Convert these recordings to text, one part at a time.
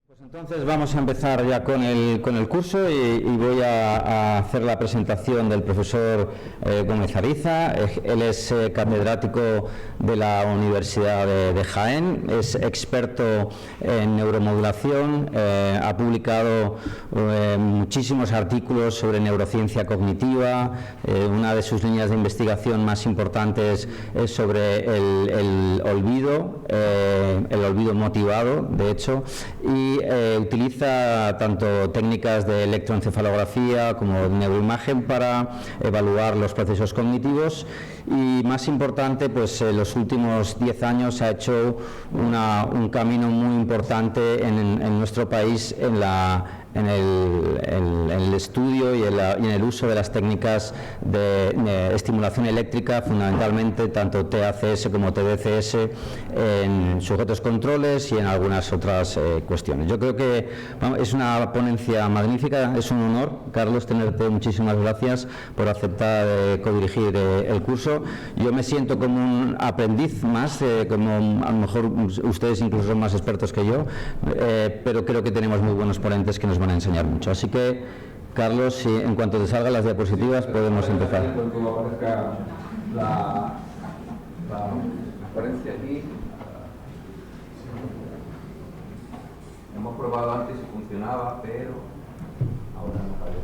Entonces vamos a empezar ya con el curso y voy a hacer la presentación del profesor Gómez Ariza. Él es catedrático de la Universidad de Jaén, es experto en neuromodulación, ha publicado muchísimos artículos sobre neurociencia cognitiva. Una de sus líneas de investigación más importantes es sobre el olvido motivado, de hecho, y utiliza tanto técnicas de electroencefalografía como de neuroimagen para evaluar los procesos cognitivos y, más importante, pues los últimos 10 años ha hecho un camino muy importante en nuestro país en el estudio y en el uso de las técnicas de estimulación eléctrica, fundamentalmente tanto TACS como TDCS, en sujetos controles y en algunas otras cuestiones. Yo creo que es una ponencia magnífica, es un honor, Carlos, tenerte. Muchísimas gracias por aceptar codirigir el curso. Yo me siento como un aprendiz más, como a lo mejor ustedes incluso son más expertos que yo, pero creo que tenemos muy buenos ponentes que nos van a enseñar mucho. Así que, Carlos, si en cuanto te salgan las diapositivas podemos empezar. Cuando aparezca la transparencia aquí. Hemos probado antes y funcionaba, pero ahora no parece.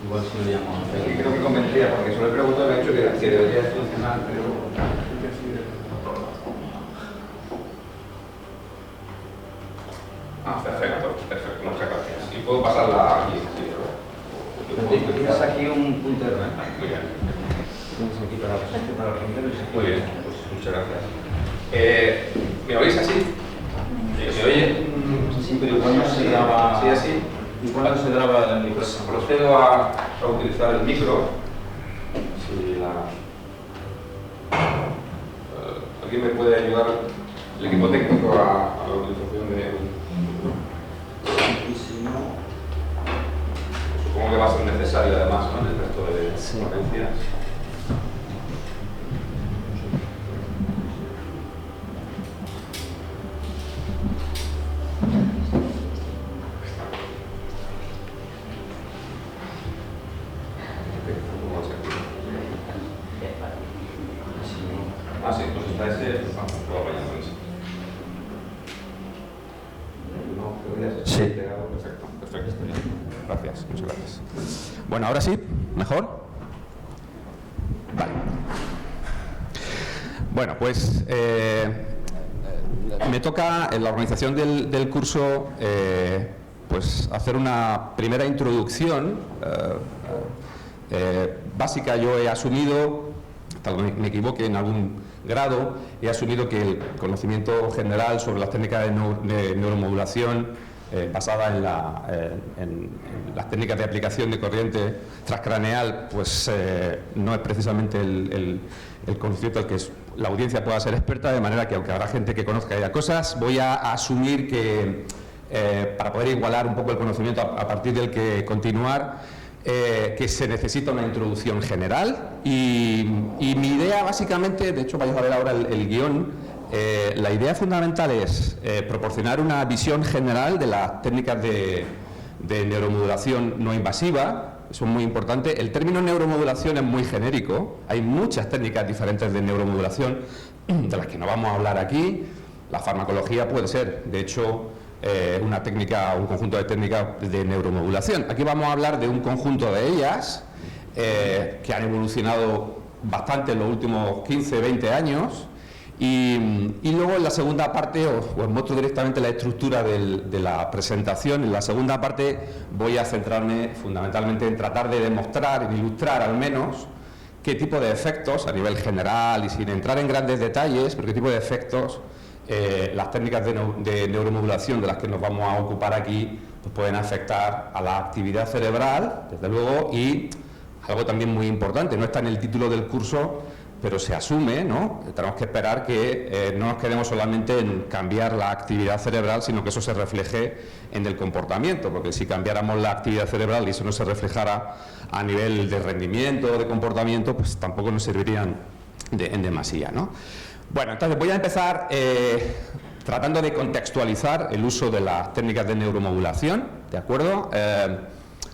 Igual si lo llamamos. Creo que convendría, porque solo he preguntado, me ha dicho que debería funcionar, pero... Perfecto, muchas gracias. Y puedo pasarla aquí. Tienes aquí un puntero, ¿eh? Muy bien. Tienes aquí para romper. Muy bien, pues muchas gracias. ¿Me oís así? ¿Se oye? Sí, pero igual no se graba. ¿Sí, así? Igual no se graba el micrófono. Procedo a utilizar el micro. Si ¿alguien me puede ayudar, el equipo técnico, a la utilización de... Supongo que va a ser necesario además, ¿no?, en el resto de ponencias. Ah, sí, pues está ese, lo apañamos. Sí. Perfecto. Gracias, muchas gracias. Bueno, ahora sí, ¿mejor? Vale. Bueno, pues me toca en la organización del curso pues hacer una primera introducción básica. Yo he asumido, tal vez me equivoque en algún grado, he asumido que el conocimiento general sobre las técnicas de neuromodulación basada en las técnicas de aplicación de corriente transcraneal, pues no es precisamente el conocimiento al que la audiencia pueda ser experta, de manera que, aunque habrá gente que conozca ya cosas, voy a asumir que para poder igualar un poco el conocimiento a partir del que continuar, que se necesita una introducción general y mi idea básicamente, de hecho vais a ver ahora el guión, la idea fundamental es proporcionar una visión general de las técnicas de neuromodulación no invasiva. Eso es muy importante. El término neuromodulación es muy genérico, hay muchas técnicas diferentes de neuromodulación de las que no vamos a hablar aquí. La farmacología puede ser, de hecho, una técnica, un conjunto de técnicas de neuromodulación. Aquí vamos a hablar de un conjunto de ellas que han evolucionado bastante en los últimos 15, 20 años y luego en la segunda parte os muestro directamente la estructura de la presentación. En la segunda parte voy a centrarme fundamentalmente en tratar de demostrar, en ilustrar al menos, qué tipo de efectos a nivel general y sin entrar en grandes detalles, pero qué tipo de efectos las técnicas de neuromodulación de las que nos vamos a ocupar aquí pues pueden afectar a la actividad cerebral, desde luego, y algo también muy importante, no está en el título del curso, pero se asume, ¿no? Tenemos que esperar que no nos quedemos solamente en cambiar la actividad cerebral, sino que eso se refleje en el comportamiento, porque si cambiáramos la actividad cerebral y eso no se reflejara a nivel de rendimiento o de comportamiento, pues tampoco nos servirían en demasía, ¿no? Bueno, entonces voy a empezar tratando de contextualizar el uso de las técnicas de neuromodulación, ¿de acuerdo?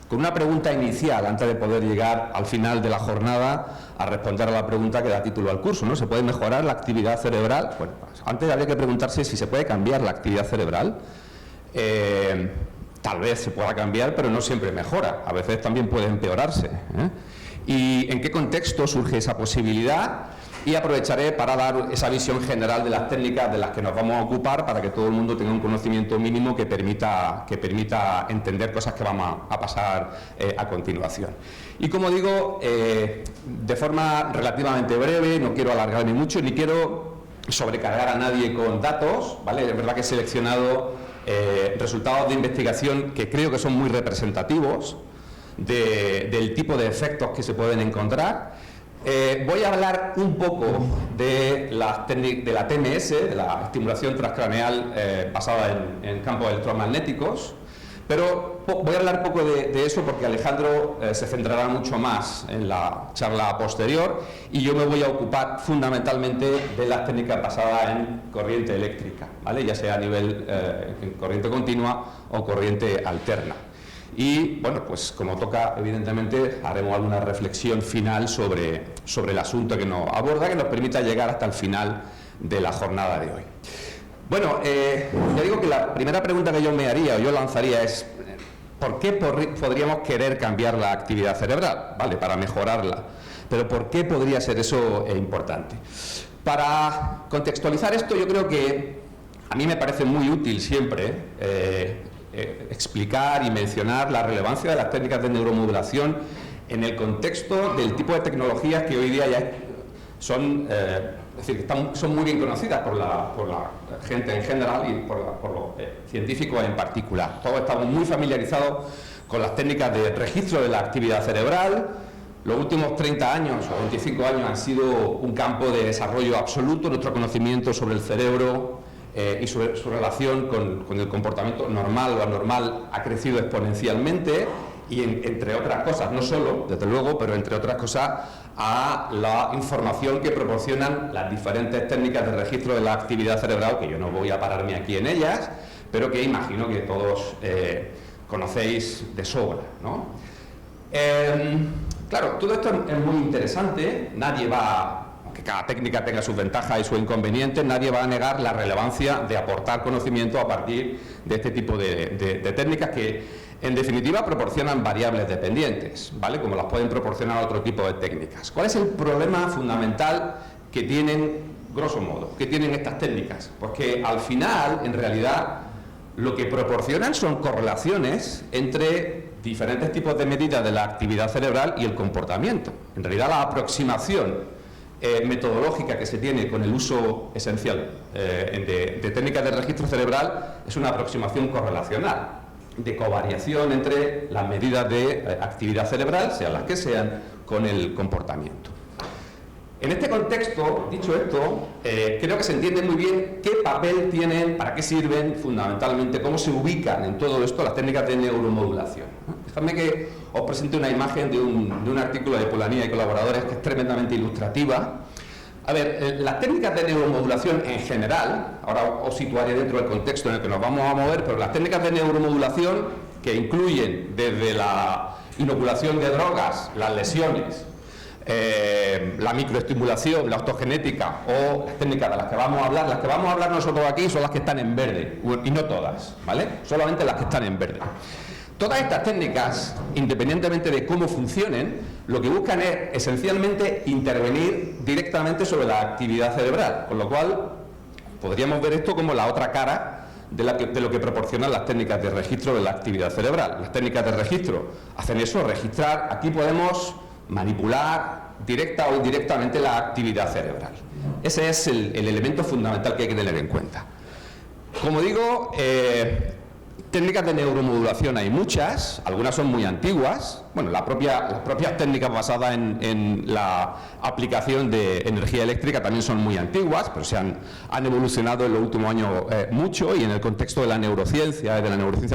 Con una pregunta inicial, antes de poder llegar al final de la jornada a responder a la pregunta que da título al curso, ¿no? ¿Se puede mejorar la actividad cerebral? Bueno, pues antes habría que preguntarse si se puede cambiar la actividad cerebral. Tal vez se pueda cambiar, pero no siempre mejora. A veces también puede empeorarse, ¿eh? ¿Y en qué contexto surge esa posibilidad? Y aprovecharé para dar esa visión general de las técnicas de las que nos vamos a ocupar para que todo el mundo tenga un conocimiento mínimo que permita entender cosas que vamos a pasar a continuación. Y como digo, de forma relativamente breve, no quiero alargarme mucho ni quiero sobrecargar a nadie con datos, ¿vale? Es verdad que he seleccionado resultados de investigación que creo que son muy representativos del tipo de efectos que se pueden encontrar. Voy a hablar un poco de la TMS, de la estimulación transcraneal basada en campos electromagnéticos, pero voy a hablar un poco de eso porque Alejandro se centrará mucho más en la charla posterior y yo me voy a ocupar fundamentalmente de las técnicas basadas en corriente eléctrica, ¿vale? Ya sea a nivel en corriente continua o corriente alterna. Y, bueno, pues como toca, evidentemente, haremos alguna reflexión final sobre el asunto que nos aborda, que nos permita llegar hasta el final de la jornada de hoy. Bueno, ya digo que la primera pregunta que yo me haría, o yo lanzaría, es ¿por qué podríamos querer cambiar la actividad cerebral? Vale, para mejorarla. Pero ¿por qué podría ser eso importante? Para contextualizar esto, yo creo que a mí me parece muy útil siempre explicar y mencionar la relevancia de las técnicas de neuromodulación en el contexto del tipo de tecnologías que hoy día ya son, es decir, son muy bien conocidas por la gente en general y por los científicos en particular. Todos estamos muy familiarizados con las técnicas de registro de la actividad cerebral. Los últimos 30 años o 25 años han sido un campo de desarrollo absoluto. Nuestro conocimiento sobre el cerebro y su relación con el comportamiento normal o anormal ha crecido exponencialmente y entre otras cosas, no solo, desde luego, pero entre otras cosas a la información que proporcionan las diferentes técnicas de registro de la actividad cerebral, que yo no voy a pararme aquí en ellas, pero que imagino que todos conocéis de sobra, ¿no? Claro, todo esto es muy interesante, nadie va, aunque cada técnica tenga sus ventajas y sus inconvenientes, nadie va a negar la relevancia de aportar conocimiento a partir de este tipo de técnicas que, en definitiva, proporcionan variables dependientes, ¿vale? Como las pueden proporcionar otro tipo de técnicas. ¿Cuál es el problema fundamental que tienen, grosso modo, que tienen estas técnicas? Pues que al final, en realidad, lo que proporcionan son correlaciones entre diferentes tipos de medidas de la actividad cerebral y el comportamiento. En realidad, la aproximación metodológica que se tiene con el uso esencial de técnicas de registro cerebral es una aproximación correlacional, de covariación entre las medidas de actividad cerebral, sean las que sean, con el comportamiento. En este contexto, dicho esto, creo que se entiende muy bien qué papel tienen, para qué sirven fundamentalmente, cómo se ubican en todo esto las técnicas de neuromodulación. Dejadme que os presente una imagen de un artículo de Polanía y colaboradores que es tremendamente ilustrativa. A ver, las técnicas de neuromodulación en general, ahora os situaré dentro del contexto en el que nos vamos a mover, pero las técnicas de neuromodulación que incluyen desde la inoculación de drogas, las lesiones, la microestimulación, la optogenética o las técnicas de las que vamos a hablar nosotros aquí son las que están en verde, y no todas, ¿vale? Solamente las que están en verde. Todas estas técnicas, independientemente de cómo funcionen, lo que buscan es esencialmente intervenir directamente sobre la actividad cerebral, con lo cual podríamos ver esto como la otra cara de lo que proporcionan las técnicas de registro de la actividad cerebral. Las técnicas de registro hacen eso, registrar. Aquí podemos manipular directa o indirectamente la actividad cerebral. Ese es el elemento fundamental que hay que tener en cuenta. Como digo, técnicas de neuromodulación hay muchas, algunas son muy antiguas. Bueno, las propias técnicas basadas en la aplicación de energía eléctrica también son muy antiguas, pero han evolucionado en los últimos años mucho, y en el contexto de la neurociencia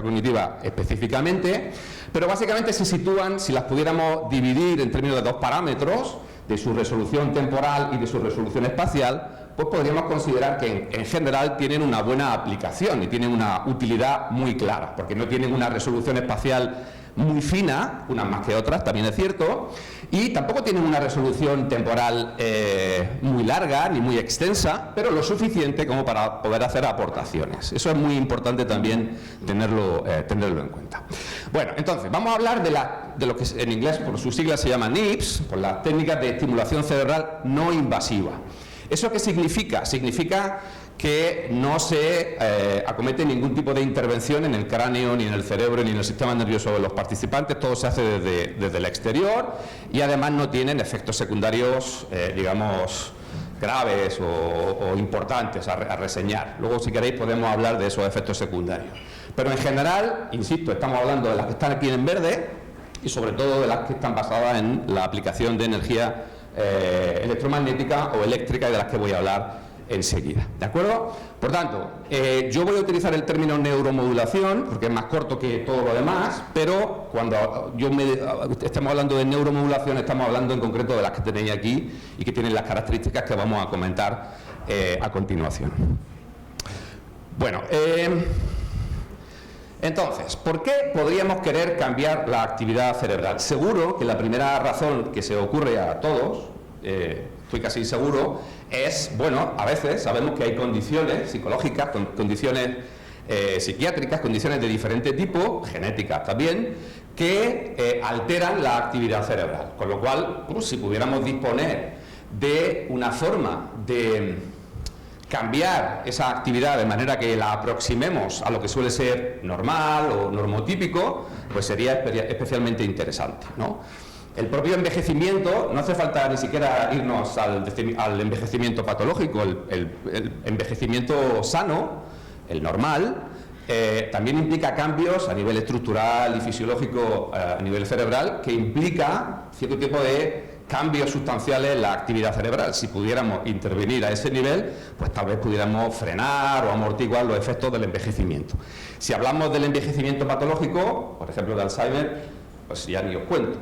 cognitiva específicamente. Pero básicamente se sitúan, si las pudiéramos dividir en términos de dos parámetros, de su resolución temporal y de su resolución espacial, pues podríamos considerar que en general tienen una buena aplicación y tienen una utilidad muy clara, porque no tienen una resolución espacial muy fina, unas más que otras, también es cierto, y tampoco tienen una resolución temporal muy larga ni muy extensa, pero lo suficiente como para poder hacer aportaciones. Eso es muy importante también tenerlo en cuenta. Bueno, entonces, vamos a hablar de lo que en inglés por sus siglas se llama NIPS, por las técnicas de estimulación cerebral no invasiva. ¿Eso qué significa? Significa que no se acomete ningún tipo de intervención en el cráneo, ni en el cerebro, ni en el sistema nervioso de los participantes, todo se hace desde el exterior y además no tienen efectos secundarios, digamos, graves o importantes a reseñar. Luego, si queréis, podemos hablar de esos efectos secundarios. Pero en general, insisto, estamos hablando de las que están aquí en verde y sobre todo de las que están basadas en la aplicación de energía electromagnética o eléctrica y de las que voy a hablar enseguida, ¿de acuerdo? Por tanto, yo voy a utilizar el término neuromodulación porque es más corto que todo lo demás, pero cuando estemos hablando de neuromodulación estamos hablando en concreto de las que tenéis aquí y que tienen las características que vamos a comentar a continuación. Bueno, entonces, ¿por qué podríamos querer cambiar la actividad cerebral? Seguro que la primera razón que se ocurre a todos, estoy casi seguro, es, bueno, a veces sabemos que hay condiciones psicológicas, condiciones psiquiátricas, condiciones de diferente tipo, genéticas también, que alteran la actividad cerebral. Con lo cual, pues, si pudiéramos disponer de una forma de cambiar esa actividad de manera que la aproximemos a lo que suele ser normal o normotípico, pues sería especialmente interesante, ¿no? El propio envejecimiento, no hace falta ni siquiera irnos al envejecimiento patológico, el envejecimiento sano, el normal, también implica cambios a nivel estructural y fisiológico a nivel cerebral, que implica cierto tipo de cambios sustanciales en la actividad cerebral. Si pudiéramos intervenir a ese nivel, pues tal vez pudiéramos frenar o amortiguar los efectos del envejecimiento. Si hablamos del envejecimiento patológico, por ejemplo de Alzheimer, pues ya ni os cuento.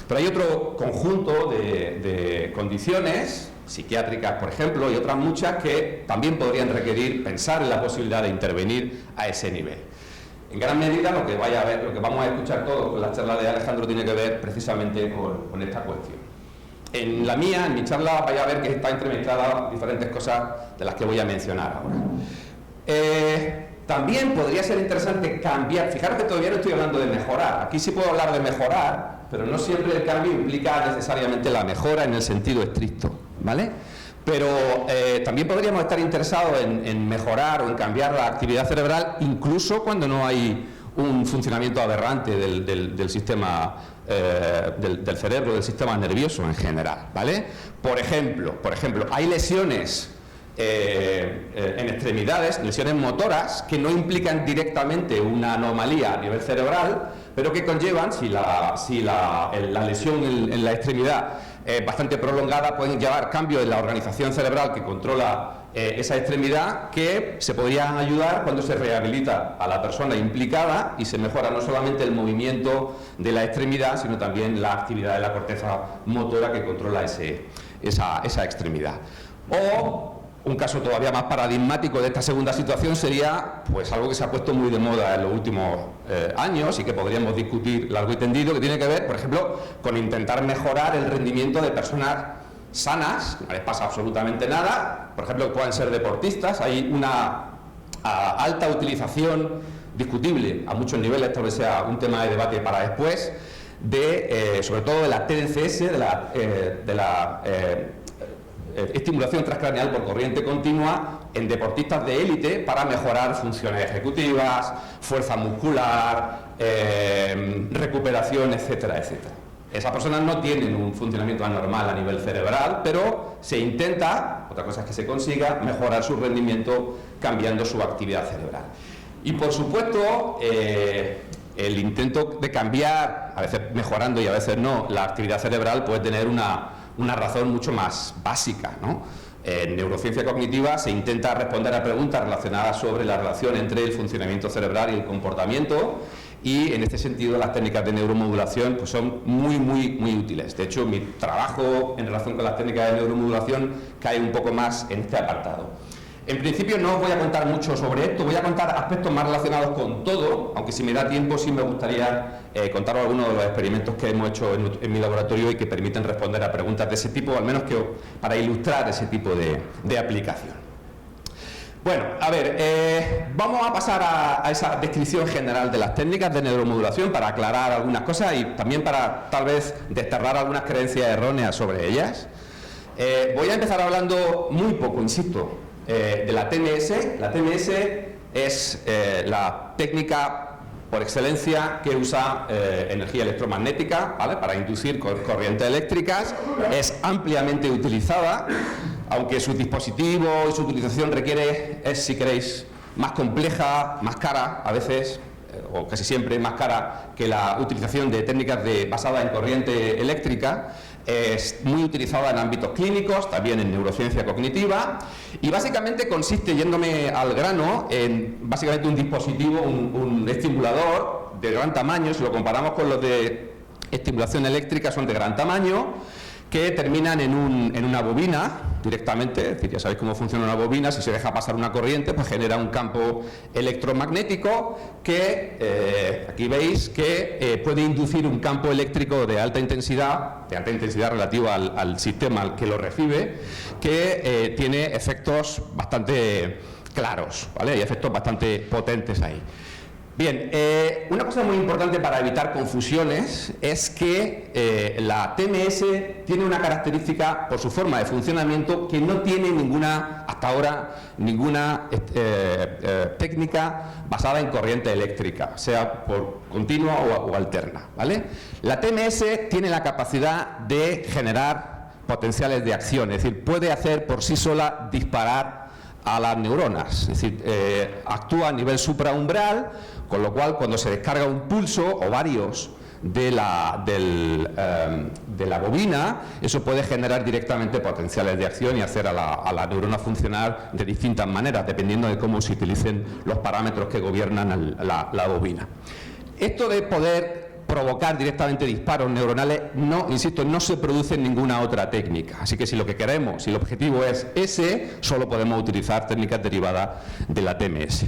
Pero hay otro conjunto de condiciones psiquiátricas, por ejemplo, y otras muchas que también podrían requerir pensar en la posibilidad de intervenir a ese nivel. En gran medida lo que vamos a escuchar todos con la charla de Alejandro tiene que ver precisamente con esta cuestión. En mi charla vais a ver que está entremezclada diferentes cosas de las que voy a mencionar ahora. También podría ser interesante cambiar, fijaros que todavía no estoy hablando de mejorar, aquí sí puedo hablar de mejorar, pero no siempre el cambio implica necesariamente la mejora en el sentido estricto, ¿vale? Pero también podríamos estar interesados en mejorar o en cambiar la actividad cerebral incluso cuando no hay un funcionamiento aberrante del sistema del cerebro, del sistema nervioso en general, ¿vale? Por ejemplo, hay lesiones en extremidades, lesiones motoras que no implican directamente una anomalía a nivel cerebral, pero que conllevan, si la lesión en la extremidad es bastante prolongada, pueden llevar cambios en la organización cerebral que controla esa extremidad, que se podrían ayudar cuando se rehabilita a la persona implicada y se mejora no solamente el movimiento de la extremidad, sino también la actividad de la corteza motora que controla esa extremidad. O un caso todavía más paradigmático de esta segunda situación sería pues algo que se ha puesto muy de moda en los últimos años y que podríamos discutir largo y tendido, que tiene que ver, por ejemplo, con intentar mejorar el rendimiento de personas sanas, que no les pasa absolutamente nada, por ejemplo, que puedan ser deportistas. Hay una alta utilización discutible a muchos niveles, tal vez sea un tema de debate para después, sobre todo de la TDCS, de la estimulación transcraneal por corriente continua en deportistas de élite para mejorar funciones ejecutivas, fuerza muscular, recuperación, etcétera, etcétera. Esas personas no tienen un funcionamiento anormal a nivel cerebral, pero se intenta, otra cosa es que se consiga, mejorar su rendimiento cambiando su actividad cerebral. Y por supuesto, el intento de cambiar, a veces mejorando y a veces no, la actividad cerebral puede tener una razón mucho más básica, ¿no? En neurociencia cognitiva se intenta responder a preguntas relacionadas sobre la relación entre el funcionamiento cerebral y el comportamiento, y en este sentido las técnicas de neuromodulación pues son muy útiles. De hecho, mi trabajo en relación con las técnicas de neuromodulación cae un poco más en este apartado. En principio no os voy a contar mucho sobre esto, voy a contar aspectos más relacionados con todo, aunque si me da tiempo sí me gustaría contaros algunos de los experimentos que hemos hecho en mi laboratorio y que permiten responder a preguntas de ese tipo, al menos que para ilustrar ese tipo de aplicación. Bueno, a ver, vamos a pasar a esa descripción general de las técnicas de neuromodulación para aclarar algunas cosas y también para tal vez desterrar algunas creencias erróneas sobre ellas. Voy a empezar hablando muy poco, insisto, de la TMS. La TMS es la técnica por excelencia que usa energía electromagnética, ¿vale?, para inducir corrientes eléctricas. Es ampliamente utilizada, aunque su dispositivo y su utilización requiere, si queréis, más compleja, más cara a veces, o casi siempre más cara que la utilización de técnicas basadas en corriente eléctrica. Es muy utilizada en ámbitos clínicos, también en neurociencia cognitiva, y básicamente consiste, yéndome al grano, en básicamente un dispositivo, un estimulador de gran tamaño. Si lo comparamos con los de estimulación eléctrica, son de gran tamaño, que terminan en una bobina directamente. Es decir, ya sabéis cómo funciona una bobina. Si se deja pasar una corriente, pues genera un campo electromagnético que, aquí veis, que puede inducir un campo eléctrico de alta intensidad relativa al sistema al que lo recibe, que tiene efectos bastante claros, ¿vale? Hay efectos bastante potentes ahí. Bien, una cosa muy importante para evitar confusiones es que la TMS tiene una característica por su forma de funcionamiento que no tiene hasta ahora ninguna técnica basada en corriente eléctrica, sea por continua o alterna, ¿vale? La TMS tiene la capacidad de generar potenciales de acción, es decir, puede hacer por sí sola disparar a las neuronas, es decir, actúa a nivel supraumbral, con lo cual cuando se descarga un pulso o varios de la bobina, eso puede generar directamente potenciales de acción y hacer a la neurona funcionar de distintas maneras, dependiendo de cómo se utilicen los parámetros que gobiernan la bobina. Esto de poder provocar directamente disparos neuronales, insisto, no se produce en ninguna otra técnica. Así que si lo que queremos, si el objetivo es ese, solo podemos utilizar técnicas derivadas de la TMS.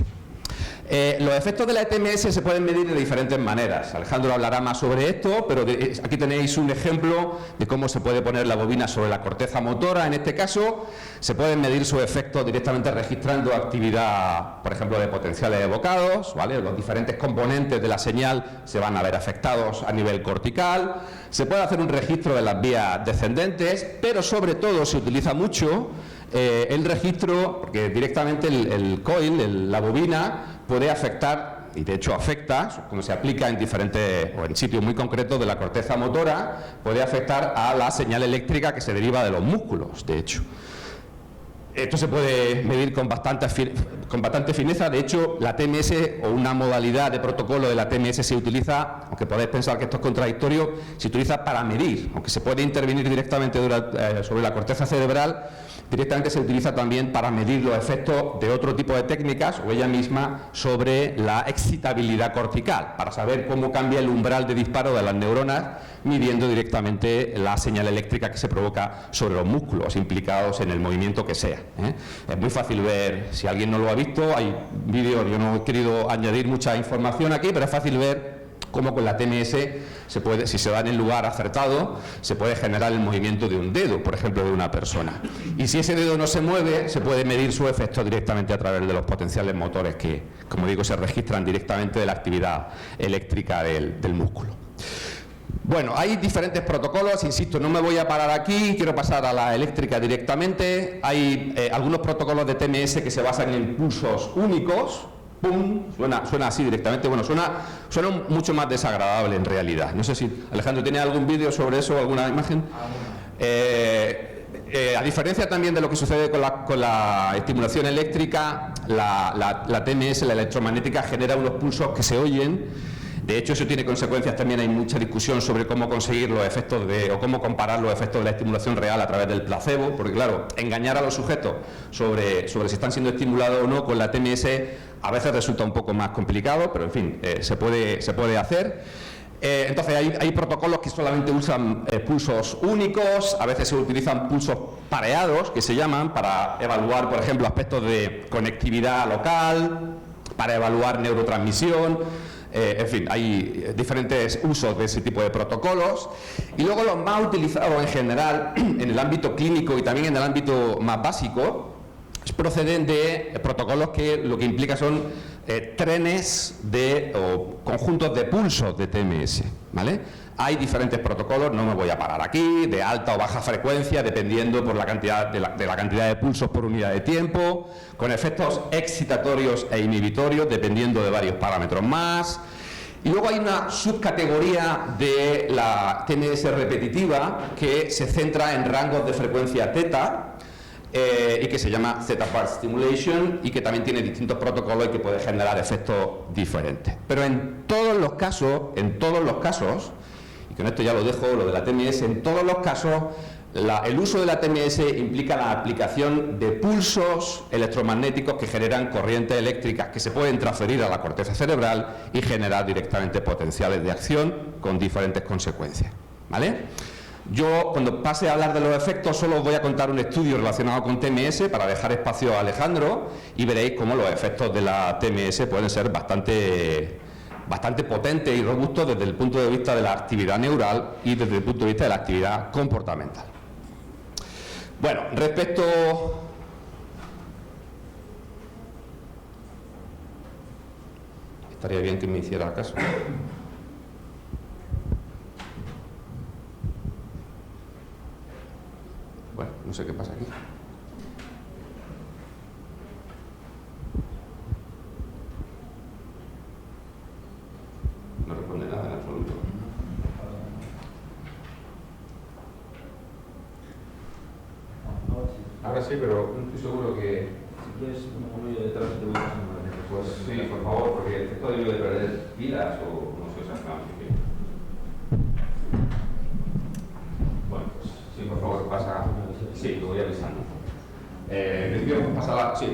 Los efectos de la TMS se pueden medir de diferentes maneras. Alejandro hablará más sobre esto, pero aquí tenéis un ejemplo de cómo se puede poner la bobina sobre la corteza motora. En este caso, se pueden medir sus efectos directamente registrando actividad, por ejemplo, de potenciales evocados, ¿vale? Los diferentes componentes de la señal se van a ver afectados a nivel cortical. Se puede hacer un registro de las vías descendentes, pero sobre todo se utiliza mucho el registro, porque directamente el coil, la bobina, puede afectar, y de hecho afecta, cuando se aplica en diferentes o en sitios muy concretos de la corteza motora, puede afectar a la señal eléctrica que se deriva de los músculos, de hecho. Esto se puede medir con bastante fineza. De hecho, la TMS o una modalidad de protocolo de la TMS se utiliza, aunque podéis pensar que esto es contradictorio, se utiliza para medir, aunque se puede intervenir directamente sobre la corteza cerebral. Directamente se utiliza también para medir los efectos de otro tipo de técnicas o ella misma sobre la excitabilidad cortical, para saber cómo cambia el umbral de disparo de las neuronas, midiendo directamente la señal eléctrica que se provoca sobre los músculos implicados en el movimiento que sea. Es muy fácil ver, si alguien no lo ha visto, hay vídeos, yo no he querido añadir mucha información aquí, pero es fácil ver cómo con la TMS se puede, si se da en el lugar acertado, se puede generar el movimiento de un dedo, por ejemplo, de una persona. Y si ese dedo no se mueve, se puede medir su efecto directamente a través de los potenciales motores que, como digo, se registran directamente de la actividad eléctrica del músculo. Bueno, hay diferentes protocolos, insisto, no me voy a parar aquí, quiero pasar a la eléctrica directamente. Hay algunos protocolos de TMS que se basan en impulsos únicos. ¡Pum! Suena así directamente. Bueno, suena mucho más desagradable en realidad. No sé si Alejandro tiene algún vídeo sobre eso, alguna imagen. A diferencia también de lo que sucede con la estimulación eléctrica, la TMS, la electromagnética, genera unos pulsos que se oyen De hecho, eso tiene consecuencias. También hay mucha discusión sobre cómo conseguir los efectos o cómo comparar los efectos de la estimulación real a través del placebo, porque claro, engañar a los sujetos sobre si están siendo estimulados o no con la TMS a veces resulta un poco más complicado, pero en fin, se puede hacer. Entonces hay protocolos que solamente usan pulsos únicos, a veces se utilizan pulsos pareados, que se llaman, para evaluar, por ejemplo, aspectos de conectividad local, para evaluar neurotransmisión. En fin, hay diferentes usos de ese tipo de protocolos. Y luego los más utilizados en general, en el ámbito clínico y también en el ámbito más básico, proceden de protocolos que lo que implica son trenes o conjuntos de pulsos de TMS, ¿vale? Hay diferentes protocolos, no me voy a parar aquí, de alta o baja frecuencia, dependiendo por la cantidad de la cantidad de pulsos por unidad de tiempo, con efectos excitatorios e inhibitorios, dependiendo de varios parámetros más. Y luego hay una subcategoría de la TMS repetitiva que se centra en rangos de frecuencia teta, y que se llama Theta Burst Stimulation, y que también tiene distintos protocolos y que puede generar efectos diferentes. Pero en todos los casos, y con esto ya lo dejo, lo de la TMS, en todos los casos, el uso de la TMS implica la aplicación de pulsos electromagnéticos que generan corrientes eléctricas que se pueden transferir a la corteza cerebral y generar directamente potenciales de acción con diferentes consecuencias, ¿vale? Yo, cuando pase a hablar de los efectos, solo os voy a contar un estudio relacionado con TMS para dejar espacio a Alejandro, y veréis cómo los efectos de la TMS pueden ser bastante potentes y robustos desde el punto de vista de la actividad neural y desde el punto de vista de la actividad comportamental. Bueno, respecto... Estaría bien que me hiciera caso. Bueno, no sé qué pasa aquí. No responde nada en absoluto. Ahora sí, pero no estoy seguro que... Si quieres un vídeo detrás te voy a Pues sí, por favor, porque esto debe de perder pilas o no sé exactamente. Bueno, pues sí, por favor, pasa... Sí, lo voy avisando.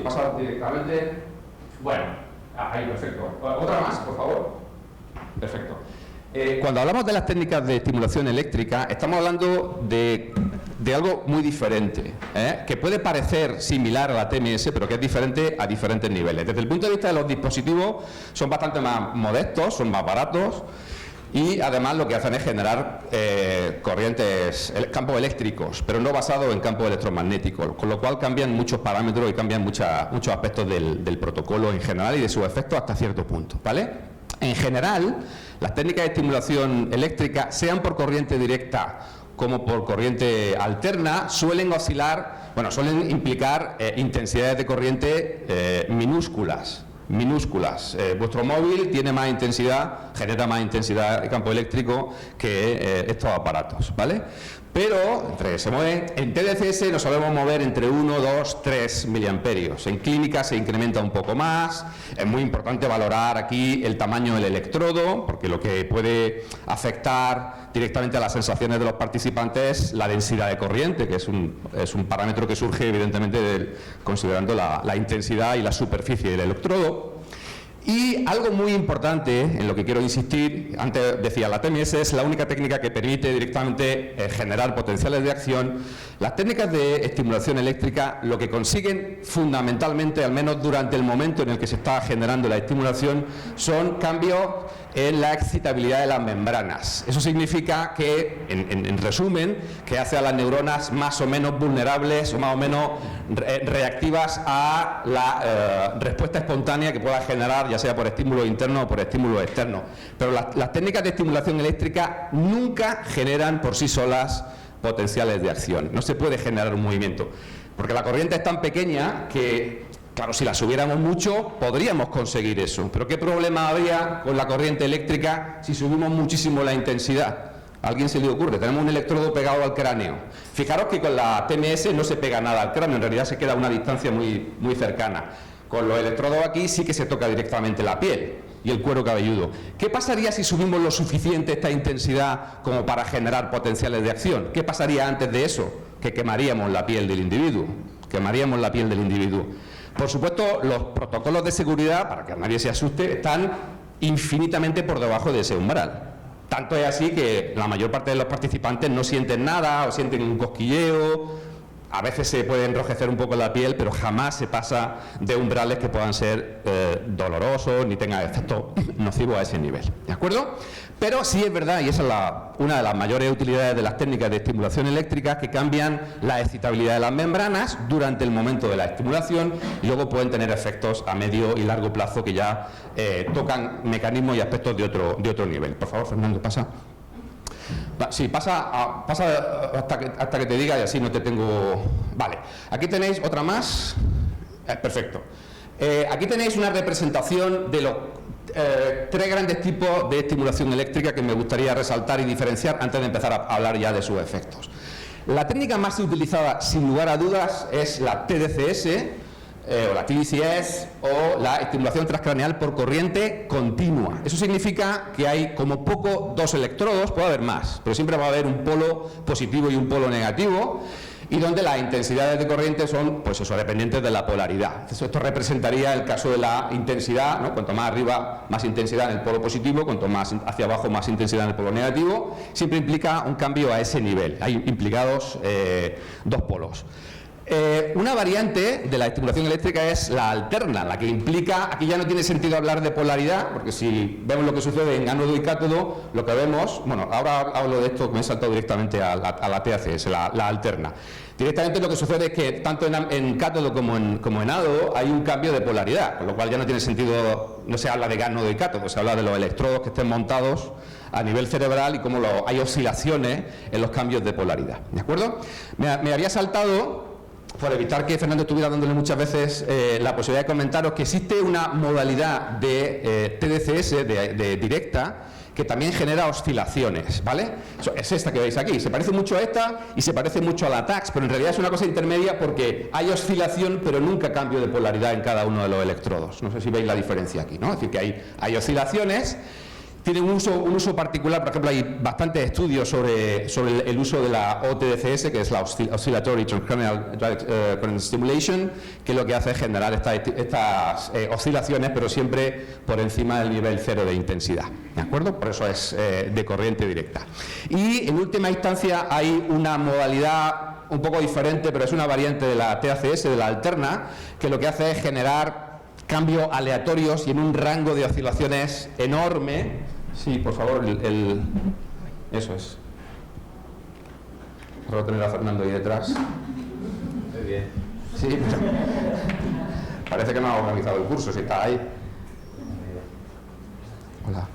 Pasa directamente. Bueno, ahí, perfecto. Otra más, por favor. Perfecto. Cuando hablamos de las técnicas de estimulación eléctrica, estamos hablando de algo muy diferente, que puede parecer similar a la TMS, pero que es diferente a diferentes niveles. Desde el punto de vista de los dispositivos, son bastante más modestos, son más baratos, y además lo que hacen es generar campos eléctricos, pero no basados en campos electromagnéticos, con lo cual cambian muchos parámetros y cambian muchos aspectos del protocolo en general y de sus efectos hasta cierto punto, ¿vale? En general, las técnicas de estimulación eléctrica, sean por corriente directa como por corriente alterna, suelen implicar intensidades de corriente minúsculas. Vuestro móvil tiene más intensidad, genera más intensidad de campo eléctrico que estos aparatos, ¿vale? Pero se mueven, en TDCS nos solemos mover entre 1, 2, 3 miliamperios. En clínica se incrementa un poco más. Es muy importante valorar aquí el tamaño del electrodo, porque lo que puede afectar directamente a las sensaciones de los participantes es la densidad de corriente, que es un parámetro que surge evidentemente considerando la intensidad y la superficie del electrodo. Y algo muy importante en lo que quiero insistir, antes decía, la TMS es la única técnica que permite directamente generar potenciales de acción. Las técnicas de estimulación eléctrica lo que consiguen fundamentalmente, al menos durante el momento en el que se está generando la estimulación, son cambios en la excitabilidad de las membranas. Eso significa que, en resumen, que hace a las neuronas más o menos vulnerables o más o menos reactivas a la respuesta espontánea que pueda generar, ya sea por estímulo interno o por estímulo externo. Pero las técnicas de estimulación eléctrica nunca generan por sí solas potenciales de acción. No se puede generar un movimiento, porque la corriente es tan pequeña que, claro, si la subiéramos mucho, podríamos conseguir eso. Pero ¿qué problema habría con la corriente eléctrica si subimos muchísimo la intensidad? ¿A alguien se le ocurre? Tenemos un electrodo pegado al cráneo. Fijaros que con la TMS no se pega nada al cráneo, en realidad se queda a una distancia muy cercana. Con los electrodos aquí sí que se toca directamente la piel. y el cuero cabelludo. ¿Qué pasaría si subimos lo suficiente esta intensidad como para generar potenciales de acción? ¿Qué pasaría antes de eso? Que quemaríamos la piel del individuo. Quemaríamos la piel del individuo. Por supuesto, los protocolos de seguridad, para que nadie se asuste, están infinitamente por debajo de ese umbral. Tanto es así que la mayor parte de los participantes no sienten nada o sienten un cosquilleo. A veces se puede enrojecer un poco la piel, pero jamás se pasa de umbrales que puedan ser dolorosos ni tengan efectos nocivos a ese nivel. ¿De acuerdo? Pero sí es verdad, y esa es una de las mayores utilidades de las técnicas de estimulación eléctrica, que cambian la excitabilidad de las membranas durante el momento de la estimulación y luego pueden tener efectos a medio y largo plazo que ya tocan mecanismos y aspectos de otro nivel. Por favor, Fernando, pasa. Sí, pasa hasta que te diga y así no te tengo... Vale, aquí tenéis otra más. Perfecto. Aquí tenéis una representación de los tres grandes tipos de estimulación eléctrica que me gustaría resaltar y diferenciar antes de empezar a hablar ya de sus efectos. La técnica más utilizada, sin lugar a dudas, es la TDCS, o la TDCS, o la estimulación transcraneal por corriente continua. Eso significa que hay como poco dos electrodos, puede haber más, pero siempre va a haber un polo positivo y un polo negativo, y donde las intensidades de corriente son, pues eso, dependientes de la polaridad. Esto representaría el caso de la intensidad, ¿no? Cuanto más arriba, más intensidad en el polo positivo, cuanto más hacia abajo, más intensidad en el polo negativo. Siempre implica un cambio a ese nivel. Hay implicados dos polos. Una variante de la estimulación eléctrica es la alterna, la que implica, aquí ya no tiene sentido hablar de polaridad, porque si vemos lo que sucede en ánodo y cátodo, lo que vemos, bueno, ahora hablo de esto que me he saltado directamente a la TACS, la alterna. Directamente lo que sucede es que tanto en cátodo como en ánodo hay un cambio de polaridad, con lo cual ya no tiene sentido, no se habla de ánodo y cátodo, se habla de los electrodos que estén montados a nivel cerebral y cómo hay oscilaciones en los cambios de polaridad. ¿De acuerdo? Me había saltado, por evitar que Fernando estuviera dándole muchas veces la posibilidad de comentaros, que existe una modalidad de TDCS, de directa, que también genera oscilaciones, ¿vale? Es esta que veis aquí, se parece mucho a esta y se parece mucho a la TACS, pero en realidad es una cosa intermedia porque hay oscilación, pero nunca cambio de polaridad en cada uno de los electrodos. No sé si veis la diferencia aquí, ¿no? Es decir, que hay oscilaciones. Tienen un uso particular, por ejemplo, hay bastantes estudios sobre el uso de la OTDCS, que es la Oscillatory Transcranial Current Stimulation, que lo que hace es generar estas oscilaciones, pero siempre por encima del nivel cero de intensidad, ¿de acuerdo? Por eso es de corriente directa. Y en última instancia hay una modalidad un poco diferente, pero es una variante de la TACS, de la alterna, que lo que hace es generar cambios aleatorios y en un rango de oscilaciones enorme. Sí, por favor, eso es. Puedo tener a Fernando ahí detrás. Muy bien. Sí, parece que no ha organizado el curso, si está ahí. Hola.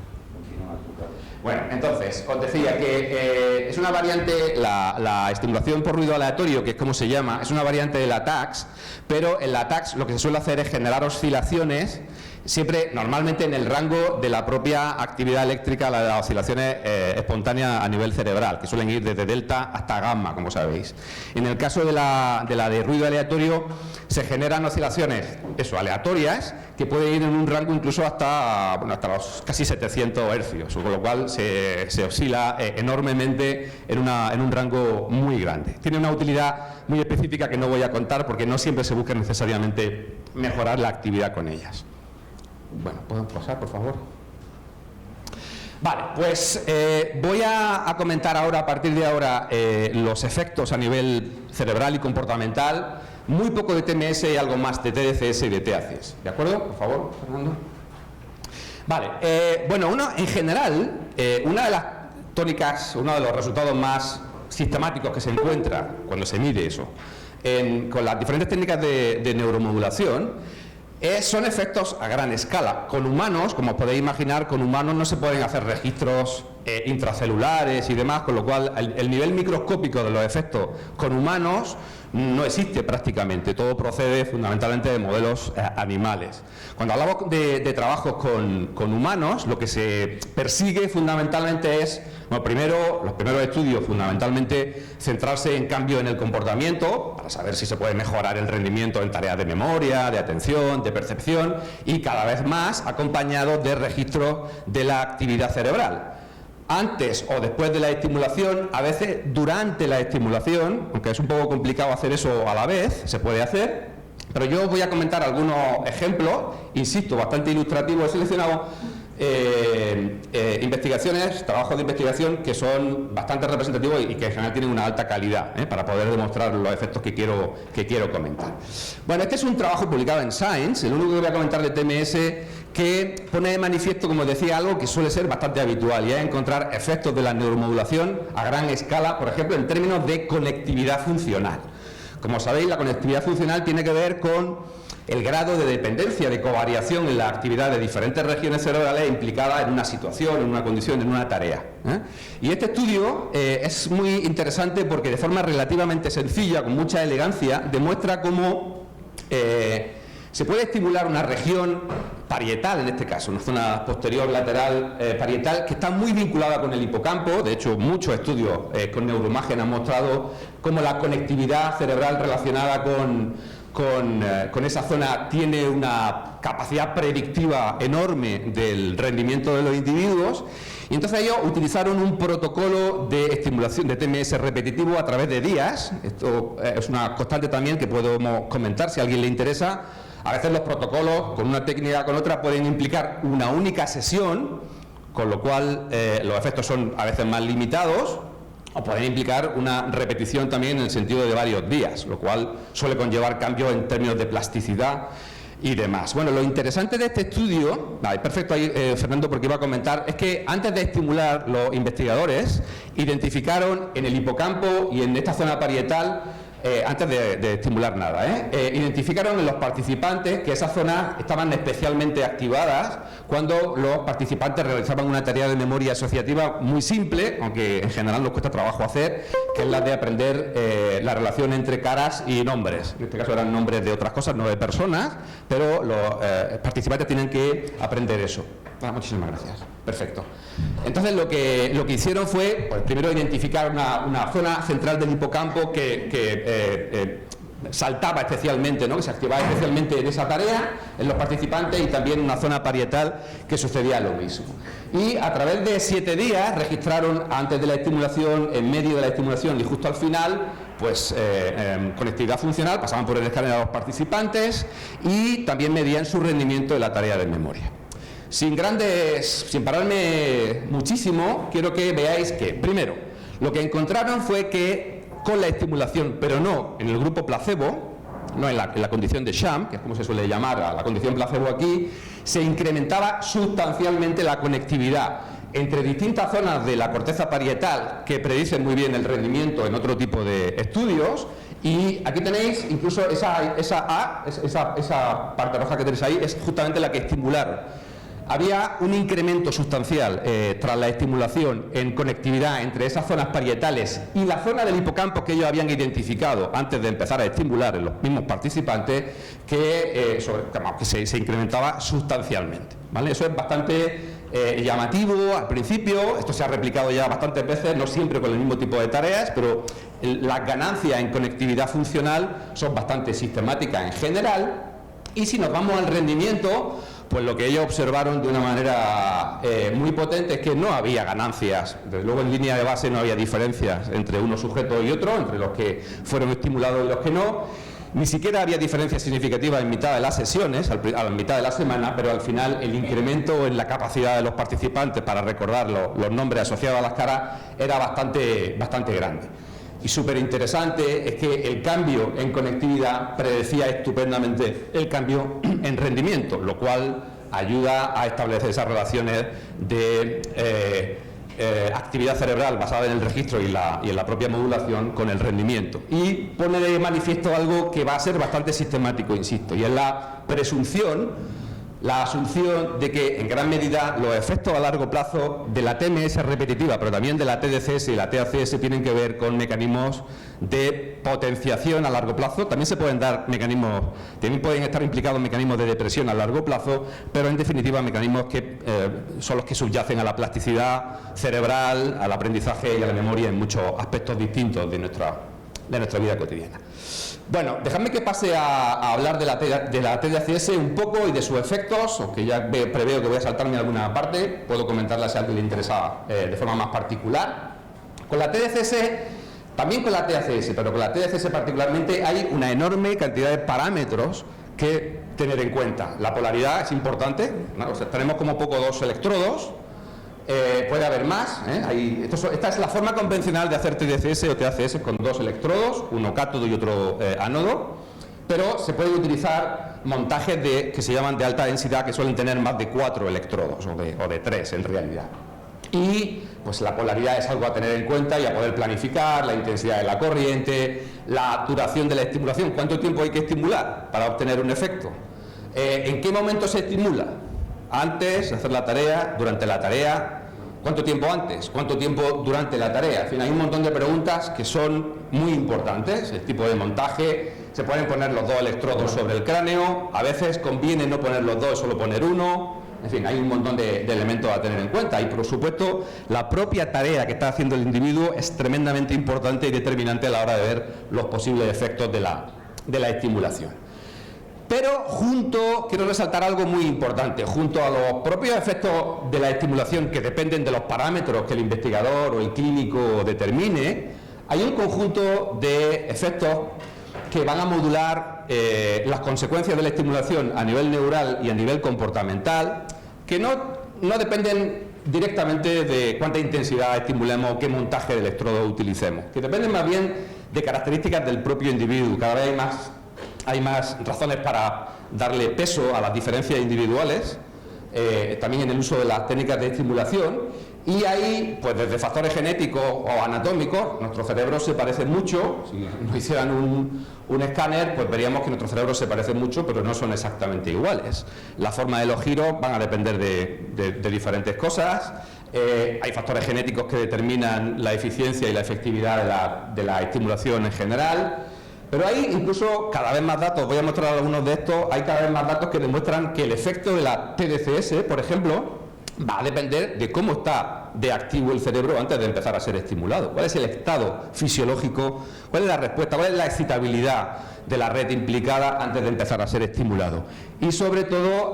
Bueno, entonces, os decía que es una variante, la estimulación por ruido aleatorio, que es como se llama, es una variante de la TACS, pero en la TACS lo que se suele hacer es generar oscilaciones, siempre normalmente en el rango de la propia actividad eléctrica, la de las oscilaciones espontáneas a nivel cerebral, que suelen ir desde delta hasta gamma, como sabéis. En el caso de la de ruido aleatorio, se generan oscilaciones, aleatorias, que pueden ir en un rango incluso hasta los casi 700 hercios, con lo cual se oscila enormemente en un rango muy grande. Tiene una utilidad muy específica que no voy a contar porque no siempre se busca necesariamente mejorar la actividad con ellas. Bueno, ¿pueden pasar, por favor? Vale, pues voy a comentar ahora, a partir de ahora, los efectos a nivel cerebral y comportamental, muy poco de TMS y algo más de TDCS y de TACS. ¿De acuerdo? Por favor, Fernando. Vale, bueno, en general, una de las tónicas, uno de los resultados más sistemáticos que se encuentra cuando se mide eso, con las diferentes técnicas de neuromodulación, son efectos a gran escala. Con humanos, como os podéis imaginar, con humanos no se pueden hacer registros intracelulares y demás, con lo cual el nivel microscópico de los efectos con humanos no existe prácticamente, todo procede fundamentalmente de modelos animales. Cuando hablamos de trabajos con humanos, lo que se persigue fundamentalmente es, bueno, los primeros estudios fundamentalmente centrarse en cambio en el comportamiento, para saber si se puede mejorar el rendimiento en tareas de memoria, de atención, de percepción, y cada vez más acompañados de registros de la actividad cerebral. Antes o después de la estimulación, a veces durante la estimulación, aunque es un poco complicado hacer eso a la vez, se puede hacer, pero yo os voy a comentar algunos ejemplos, insisto, bastante ilustrativos. He seleccionado investigaciones, trabajos de investigación que son bastante representativos y que en general tienen una alta calidad, para poder demostrar los efectos que quiero comentar. Bueno, este es un trabajo publicado en Science, el único que voy a comentar de TMS, que pone de manifiesto, como decía, algo que suele ser bastante habitual, y es encontrar efectos de la neuromodulación a gran escala, por ejemplo, en términos de conectividad funcional. Como sabéis, la conectividad funcional tiene que ver con el grado de dependencia, de covariación en la actividad de diferentes regiones cerebrales implicadas en una situación, en una condición, en una tarea. Y este estudio es muy interesante porque de forma relativamente sencilla, con mucha elegancia, demuestra cómo se puede estimular una región parietal, en este caso, una zona posterior lateral parietal, que está muy vinculada con el hipocampo. De hecho, muchos estudios con neuroimagen han mostrado cómo la conectividad cerebral relacionada con esa zona tiene una capacidad predictiva enorme del rendimiento de los individuos. Y entonces ellos utilizaron un protocolo de estimulación de TMS repetitivo a través de días. Esto es una constante también que podemos comentar si a alguien le interesa. A veces los protocolos, con una técnica o con otra, pueden implicar una única sesión, con lo cual los efectos son a veces más limitados, o pueden implicar una repetición también en el sentido de varios días, lo cual suele conllevar cambios en términos de plasticidad y demás. Bueno, lo interesante de este estudio, perfecto ahí Fernando, porque iba a comentar, es que antes de estimular, los investigadores identificaron en el hipocampo y en esta zona parietal, antes de estimular nada, identificaron en los participantes que esas zonas estaban especialmente activadas cuando los participantes realizaban una tarea de memoria asociativa muy simple, aunque en general nos cuesta trabajo hacer, que es la de aprender la relación entre caras y nombres. En este caso eran nombres de otras cosas, no de personas, pero los participantes tienen que aprender eso. Muchísimas gracias. Perfecto. Entonces lo que hicieron fue, pues, primero identificar una zona central del hipocampo que saltaba especialmente, ¿no?, que se activaba especialmente en esa tarea en los participantes, y también una zona parietal que sucedía lo mismo. Y a través de 7 días registraron antes de la estimulación, en medio de la estimulación y justo al final, pues conectividad funcional, pasaban por el escáner a los participantes y también medían su rendimiento de la tarea de memoria. Sin pararme muchísimo, quiero que veáis que, primero, lo que encontraron fue que con la estimulación, pero no en el grupo placebo, no en la condición de sham, que es como se suele llamar a la condición placebo aquí, se incrementaba sustancialmente la conectividad entre distintas zonas de la corteza parietal que predicen muy bien el rendimiento en otro tipo de estudios. Y aquí tenéis incluso esa parte roja que tenéis ahí, es justamente la que estimularon. Había un incremento sustancial tras la estimulación en conectividad entre esas zonas parietales y la zona del hipocampo que ellos habían identificado antes de empezar a estimular en los mismos participantes, que se incrementaba sustancialmente, ¿vale? Eso es bastante llamativo al principio. Esto se ha replicado ya bastantes veces, no siempre con el mismo tipo de tareas, pero las ganancias en conectividad funcional son bastante sistemáticas en general. Y si nos vamos al rendimiento, pues lo que ellos observaron de una manera muy potente es que no había ganancias. Desde luego en línea de base no había diferencias entre unos sujetos y otros, entre los que fueron estimulados y los que no. Ni siquiera había diferencias significativas en mitad de las sesiones, a la mitad de la semana, pero al final el incremento en la capacidad de los participantes para recordar los nombres asociados a las caras era bastante grande. Y súper interesante es que el cambio en conectividad predecía estupendamente el cambio en rendimiento, lo cual ayuda a establecer esas relaciones de actividad cerebral basada en el registro y en la propia modulación con el rendimiento. Y pone de manifiesto algo que va a ser bastante sistemático, insisto, y es la presunción la asunción de que en gran medida los efectos a largo plazo de la TMS repetitiva, pero también de la TDCS y la TACS, tienen que ver con mecanismos de potenciación a largo plazo. También se pueden dar mecanismos, también pueden estar implicados mecanismos de depresión a largo plazo, pero en definitiva mecanismos que son los que subyacen a la plasticidad cerebral, al aprendizaje y a la memoria en muchos aspectos distintos de nuestra vida cotidiana. Bueno, dejadme que pase a hablar de la TDCS un poco y de sus efectos, aunque ya preveo que voy a saltarme alguna parte, puedo comentarla si a alguien le interesa de forma más particular. Con la TDCS, también con la TACS, pero con la TDCS particularmente, hay una enorme cantidad de parámetros que tener en cuenta. La polaridad es importante, ¿no? O sea, tenemos como poco 2 electrodos. Puede haber más, esta es la forma convencional de hacer TDCS o TACS con 2 electrodos, uno cátodo y otro ánodo, pero se pueden utilizar montajes que se llaman de alta densidad, que suelen tener más de 4 electrodos o de 3 en realidad. Y pues la polaridad es algo a tener en cuenta y a poder planificar, la intensidad de la corriente, la duración de la estimulación, cuánto tiempo hay que estimular para obtener un efecto, en qué momento se estimula. Antes de hacer la tarea, durante la tarea, ¿cuánto tiempo antes? ¿Cuánto tiempo durante la tarea? En fin, hay un montón de preguntas que son muy importantes. El tipo de montaje, se pueden poner los 2 electrodos sobre el cráneo, a veces conviene no poner los 2, solo poner uno. En fin, hay un montón de elementos a tener en cuenta y, por supuesto, la propia tarea que está haciendo el individuo es tremendamente importante y determinante a la hora de ver los posibles efectos de la estimulación. Pero quiero resaltar algo muy importante, junto a los propios efectos de la estimulación que dependen de los parámetros que el investigador o el clínico determine, hay un conjunto de efectos que van a modular las consecuencias de la estimulación a nivel neural y a nivel comportamental, que no dependen directamente de cuánta intensidad estimulemos o qué montaje de electrodos utilicemos, que dependen más bien de características del propio individuo. Cada vez hay más razones para darle peso a las diferencias individuales, también en el uso de las técnicas de estimulación, y hay, pues desde factores genéticos o anatómicos, nuestro cerebro se parece mucho. Si nos hicieran un escáner, pues veríamos que nuestros cerebros se parecen mucho, pero no son exactamente iguales. La forma de los giros van a depender de diferentes cosas. Hay factores genéticos que determinan la eficiencia y la efectividad de la estimulación en general. Pero hay incluso cada vez más datos, voy a mostrar algunos de estos, hay cada vez más datos que demuestran que el efecto de la TDCS, por ejemplo, va a depender de cómo está de activo el cerebro antes de empezar a ser estimulado. ¿Cuál es el estado fisiológico? ¿Cuál es la respuesta? ¿Cuál es la excitabilidad de la red implicada antes de empezar a ser estimulado? Y sobre todo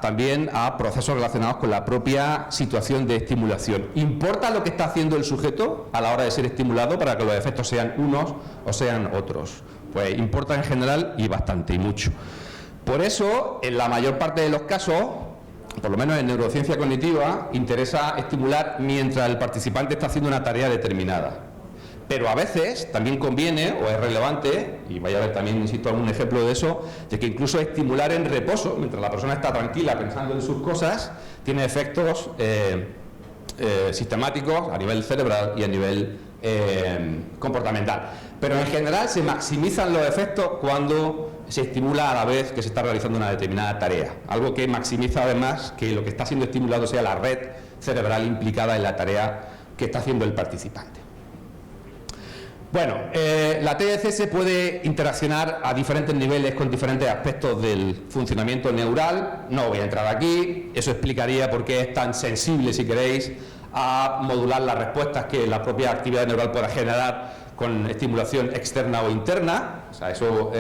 también a procesos relacionados con la propia situación de estimulación. ¿Importa lo que está haciendo el sujeto a la hora de ser estimulado para que los efectos sean unos o sean otros? Pues importa en general y bastante y mucho. Por eso, en la mayor parte de los casos, por lo menos en neurociencia cognitiva, interesa estimular mientras el participante está haciendo una tarea determinada. Pero a veces también conviene, o es relevante, y vaya a ver también, insisto, algún ejemplo de eso, de que incluso estimular en reposo, mientras la persona está tranquila pensando en sus cosas, tiene efectos sistemáticos a nivel cerebral y a nivel comportamental. Pero en general se maximizan los efectos cuando se estimula a la vez que se está realizando una determinada tarea. Algo que maximiza además que lo que está siendo estimulado sea la red cerebral implicada en la tarea que está haciendo el participante. Bueno, la TDCS puede interaccionar a diferentes niveles con diferentes aspectos del funcionamiento neural. No voy a entrar aquí, eso explicaría por qué es tan sensible, si queréis, a modular las respuestas que la propia actividad neural pueda generar con estimulación externa o interna. O sea, eso,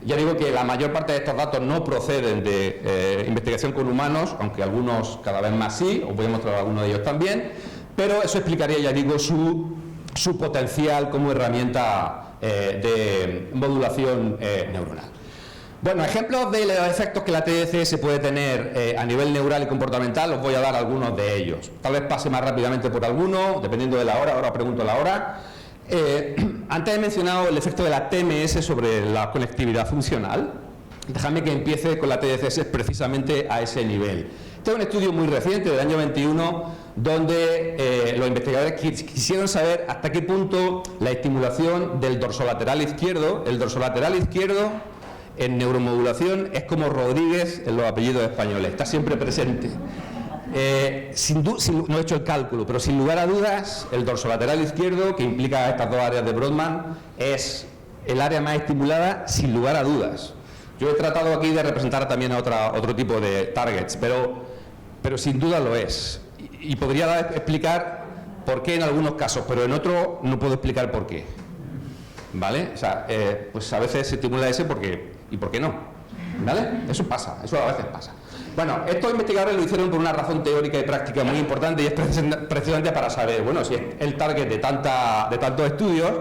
ya digo que la mayor parte de estos datos no proceden de investigación con humanos, aunque algunos cada vez más sí, os voy a mostrar algunos de ellos también, pero eso explicaría, ya digo, su potencial como herramienta de modulación neuronal. Bueno, ejemplos de los efectos que la TDCS puede tener a nivel neural y comportamental, os voy a dar algunos de ellos. Tal vez pase más rápidamente por alguno, dependiendo de la hora, ahora pregunto la hora. Antes he mencionado el efecto de la TMS sobre la conectividad funcional. Dejadme que empiece con la TDCS precisamente a ese nivel. Este es un estudio muy reciente, del año 21, donde los investigadores quisieron saber hasta qué punto la estimulación del dorsolateral izquierdo, el dorsolateral izquierdo en neuromodulación es como Rodríguez en los apellidos españoles, está siempre presente. No he hecho el cálculo, pero sin lugar a dudas, el dorsolateral izquierdo, que implica estas dos áreas de Brodmann, es el área más estimulada, sin lugar a dudas. Yo he tratado aquí de representar también a otro tipo de targets, pero sin duda lo es. Y podría explicar por qué en algunos casos, pero en otros no puedo explicar por qué. ¿Vale? O sea, pues a veces se estimula ese y por qué no. ¿Vale? Eso pasa, eso a veces pasa. Bueno, estos investigadores lo hicieron por una razón teórica y práctica muy importante, y es precisamente para saber, bueno, si es el target de tantos estudios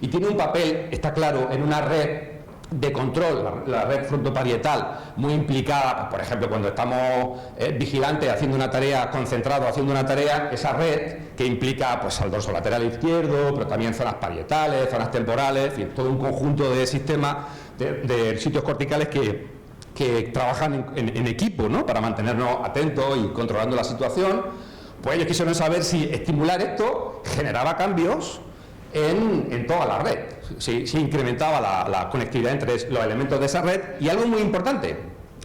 y tiene un papel, está claro, en una red de control, la red frontoparietal, muy implicada, por ejemplo, cuando estamos vigilantes haciendo una tarea, concentrados haciendo una tarea, esa red que implica pues al dorsolateral izquierdo, pero también zonas parietales, zonas temporales, en fin, todo un conjunto de sistemas de sitios corticales que trabajan en equipo, ¿no?, para mantenernos atentos y controlando la situación. Pues ellos quisieron saber si estimular esto generaba cambios en toda la red, si incrementaba la conectividad entre los elementos de esa red, y algo muy importante,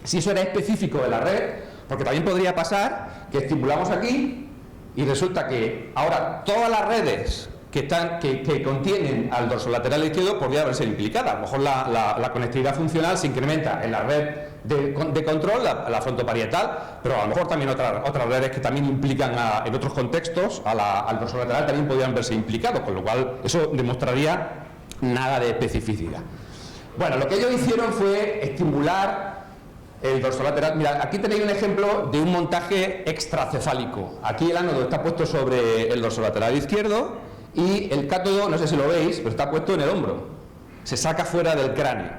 si eso era específico de la red, porque también podría pasar que estimulamos aquí y resulta que ahora todas las redes que contienen al dorsolateral izquierdo podría haberse implicadas. A lo mejor la conectividad funcional se incrementa en la red de control, la frontoparietal, pero a lo mejor también otras redes que también implican en otros contextos al dorsolateral también podrían verse implicados, con lo cual eso demostraría nada de especificidad. Bueno, lo que ellos hicieron fue estimular el dorsolateral. Mirad, aquí tenéis un ejemplo de un montaje extracefálico. Aquí el ánodo está puesto sobre el dorsolateral izquierdo y el cátodo, no sé si lo veis, pero está puesto en el hombro. Se saca fuera del cráneo.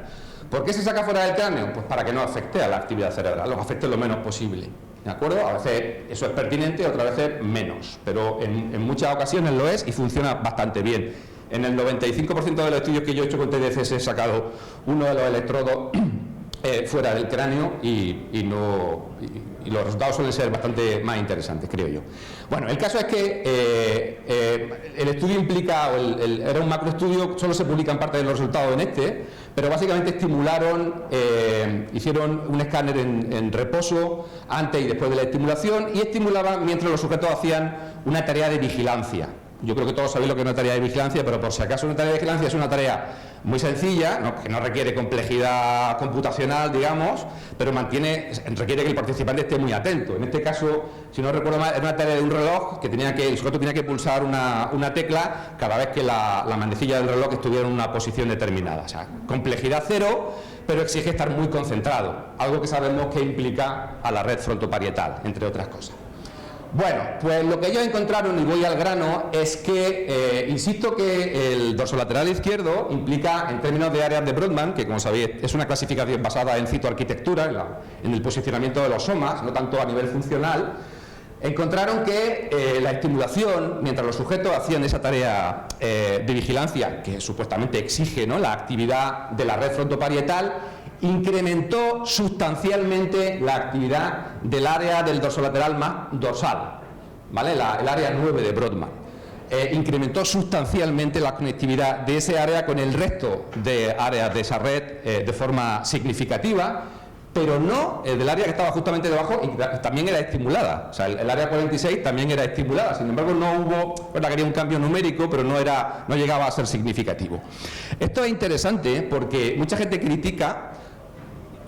¿Por qué se saca fuera del cráneo? Pues para que no afecte a la actividad cerebral, lo afecte lo menos posible. ¿De acuerdo? A veces eso es pertinente, otras veces menos, pero en muchas ocasiones lo es y funciona bastante bien. En el 95% de los estudios que yo he hecho con TDCs he sacado uno de los electrodos fuera del cráneo y los resultados suelen ser bastante más interesantes, creo yo. Bueno, el caso es que el estudio implica, era un macroestudio, solo se publican parte de los resultados en pero básicamente estimularon, hicieron un escáner en reposo antes y después de la estimulación y estimulaban mientras los sujetos hacían una tarea de vigilancia. Yo creo que todos sabéis lo que es una tarea de vigilancia, pero por si acaso una tarea de vigilancia es una tarea muy sencilla, que no requiere complejidad computacional, digamos, pero requiere que el participante esté muy atento. En este caso, si no recuerdo mal, era una tarea de un reloj que el sujeto tenía que pulsar una tecla cada vez que la manecilla del reloj estuviera en una posición determinada. O sea, complejidad cero, pero exige estar muy concentrado, algo que sabemos que implica a la red frontoparietal, entre otras cosas. Bueno, pues lo que ellos encontraron, y voy al grano, es que, insisto que el dorsolateral izquierdo implica, en términos de áreas de Brodmann, que como sabéis es una clasificación basada en citoarquitectura, en el posicionamiento de los somas, no tanto a nivel funcional, encontraron que la estimulación, mientras los sujetos hacían esa tarea de vigilancia, que supuestamente exige, ¿no?, la actividad de la red frontoparietal, incrementó sustancialmente la actividad del área del dorsolateral más dorsal, ¿vale? El área 9 de Brodmann. Incrementó sustancialmente la conectividad de ese área con el resto de áreas de esa red de forma significativa, pero no del área que estaba justamente debajo y también era estimulada. O sea, el área 46 también era estimulada, sin embargo no hubo, bueno, quería un cambio numérico, pero no llegaba a ser significativo. Esto es interesante porque mucha gente critica,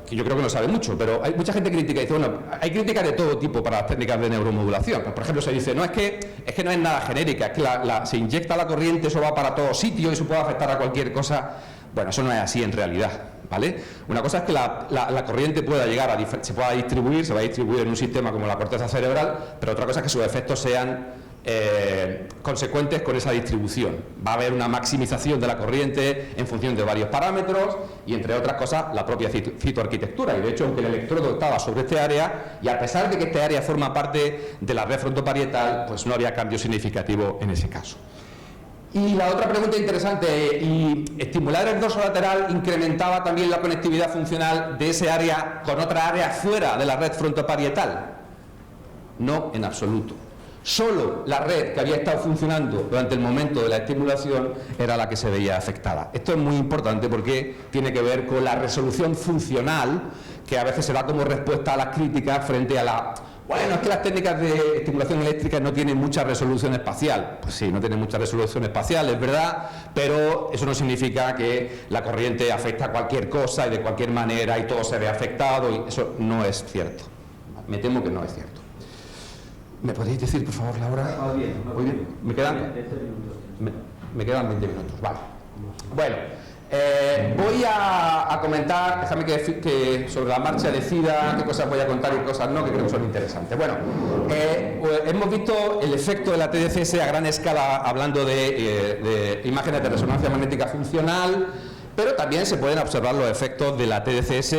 que yo creo que no sabe mucho, pero hay mucha gente crítica y dice, bueno, hay críticas de todo tipo para las técnicas de neuromodulación. Pues, por ejemplo, se dice, no, es que no es nada genérica, es que se inyecta la corriente, eso va para todos sitios y eso puede afectar a cualquier cosa. Bueno, eso no es así en realidad, ¿vale? Una cosa es que la corriente pueda llegar se pueda distribuir, se va a distribuir en un sistema como la corteza cerebral, pero otra cosa es que sus efectos sean consecuentes con esa distribución. Va a haber una maximización de la corriente en función de varios parámetros y, entre otras cosas, la propia citoarquitectura. Y de hecho, aunque el electrodo estaba sobre este área, y a pesar de que este área forma parte de la red frontoparietal, pues no había cambio significativo en ese caso. Y la otra pregunta interesante, ¿y estimular el dorsolateral incrementaba también la conectividad funcional de ese área con otra área fuera de la red frontoparietal? No, en absoluto. Solo la red que había estado funcionando durante el momento de la estimulación era la que se veía afectada. Esto es muy importante porque tiene que ver con la resolución funcional, que a veces se da como respuesta a las críticas frente a la... Bueno, es que las técnicas de estimulación eléctrica no tienen mucha resolución espacial. Pues sí, no tienen mucha resolución espacial, es verdad, pero eso no significa que la corriente afecta a cualquier cosa y de cualquier manera y todo se ve afectado, y eso no es cierto. Me temo que no es cierto. ¿Me podéis decir, por favor, Laura? Muy bien. ¿Me quedan 20 minutos? Vale. Bueno, voy a comentar, déjame que sobre la marcha decida qué cosas voy a contar y qué cosas no, que creo que son interesantes. Bueno, hemos visto el efecto de la TDCS a gran escala, hablando de imágenes de resonancia magnética funcional, pero también se pueden observar los efectos de la TDCS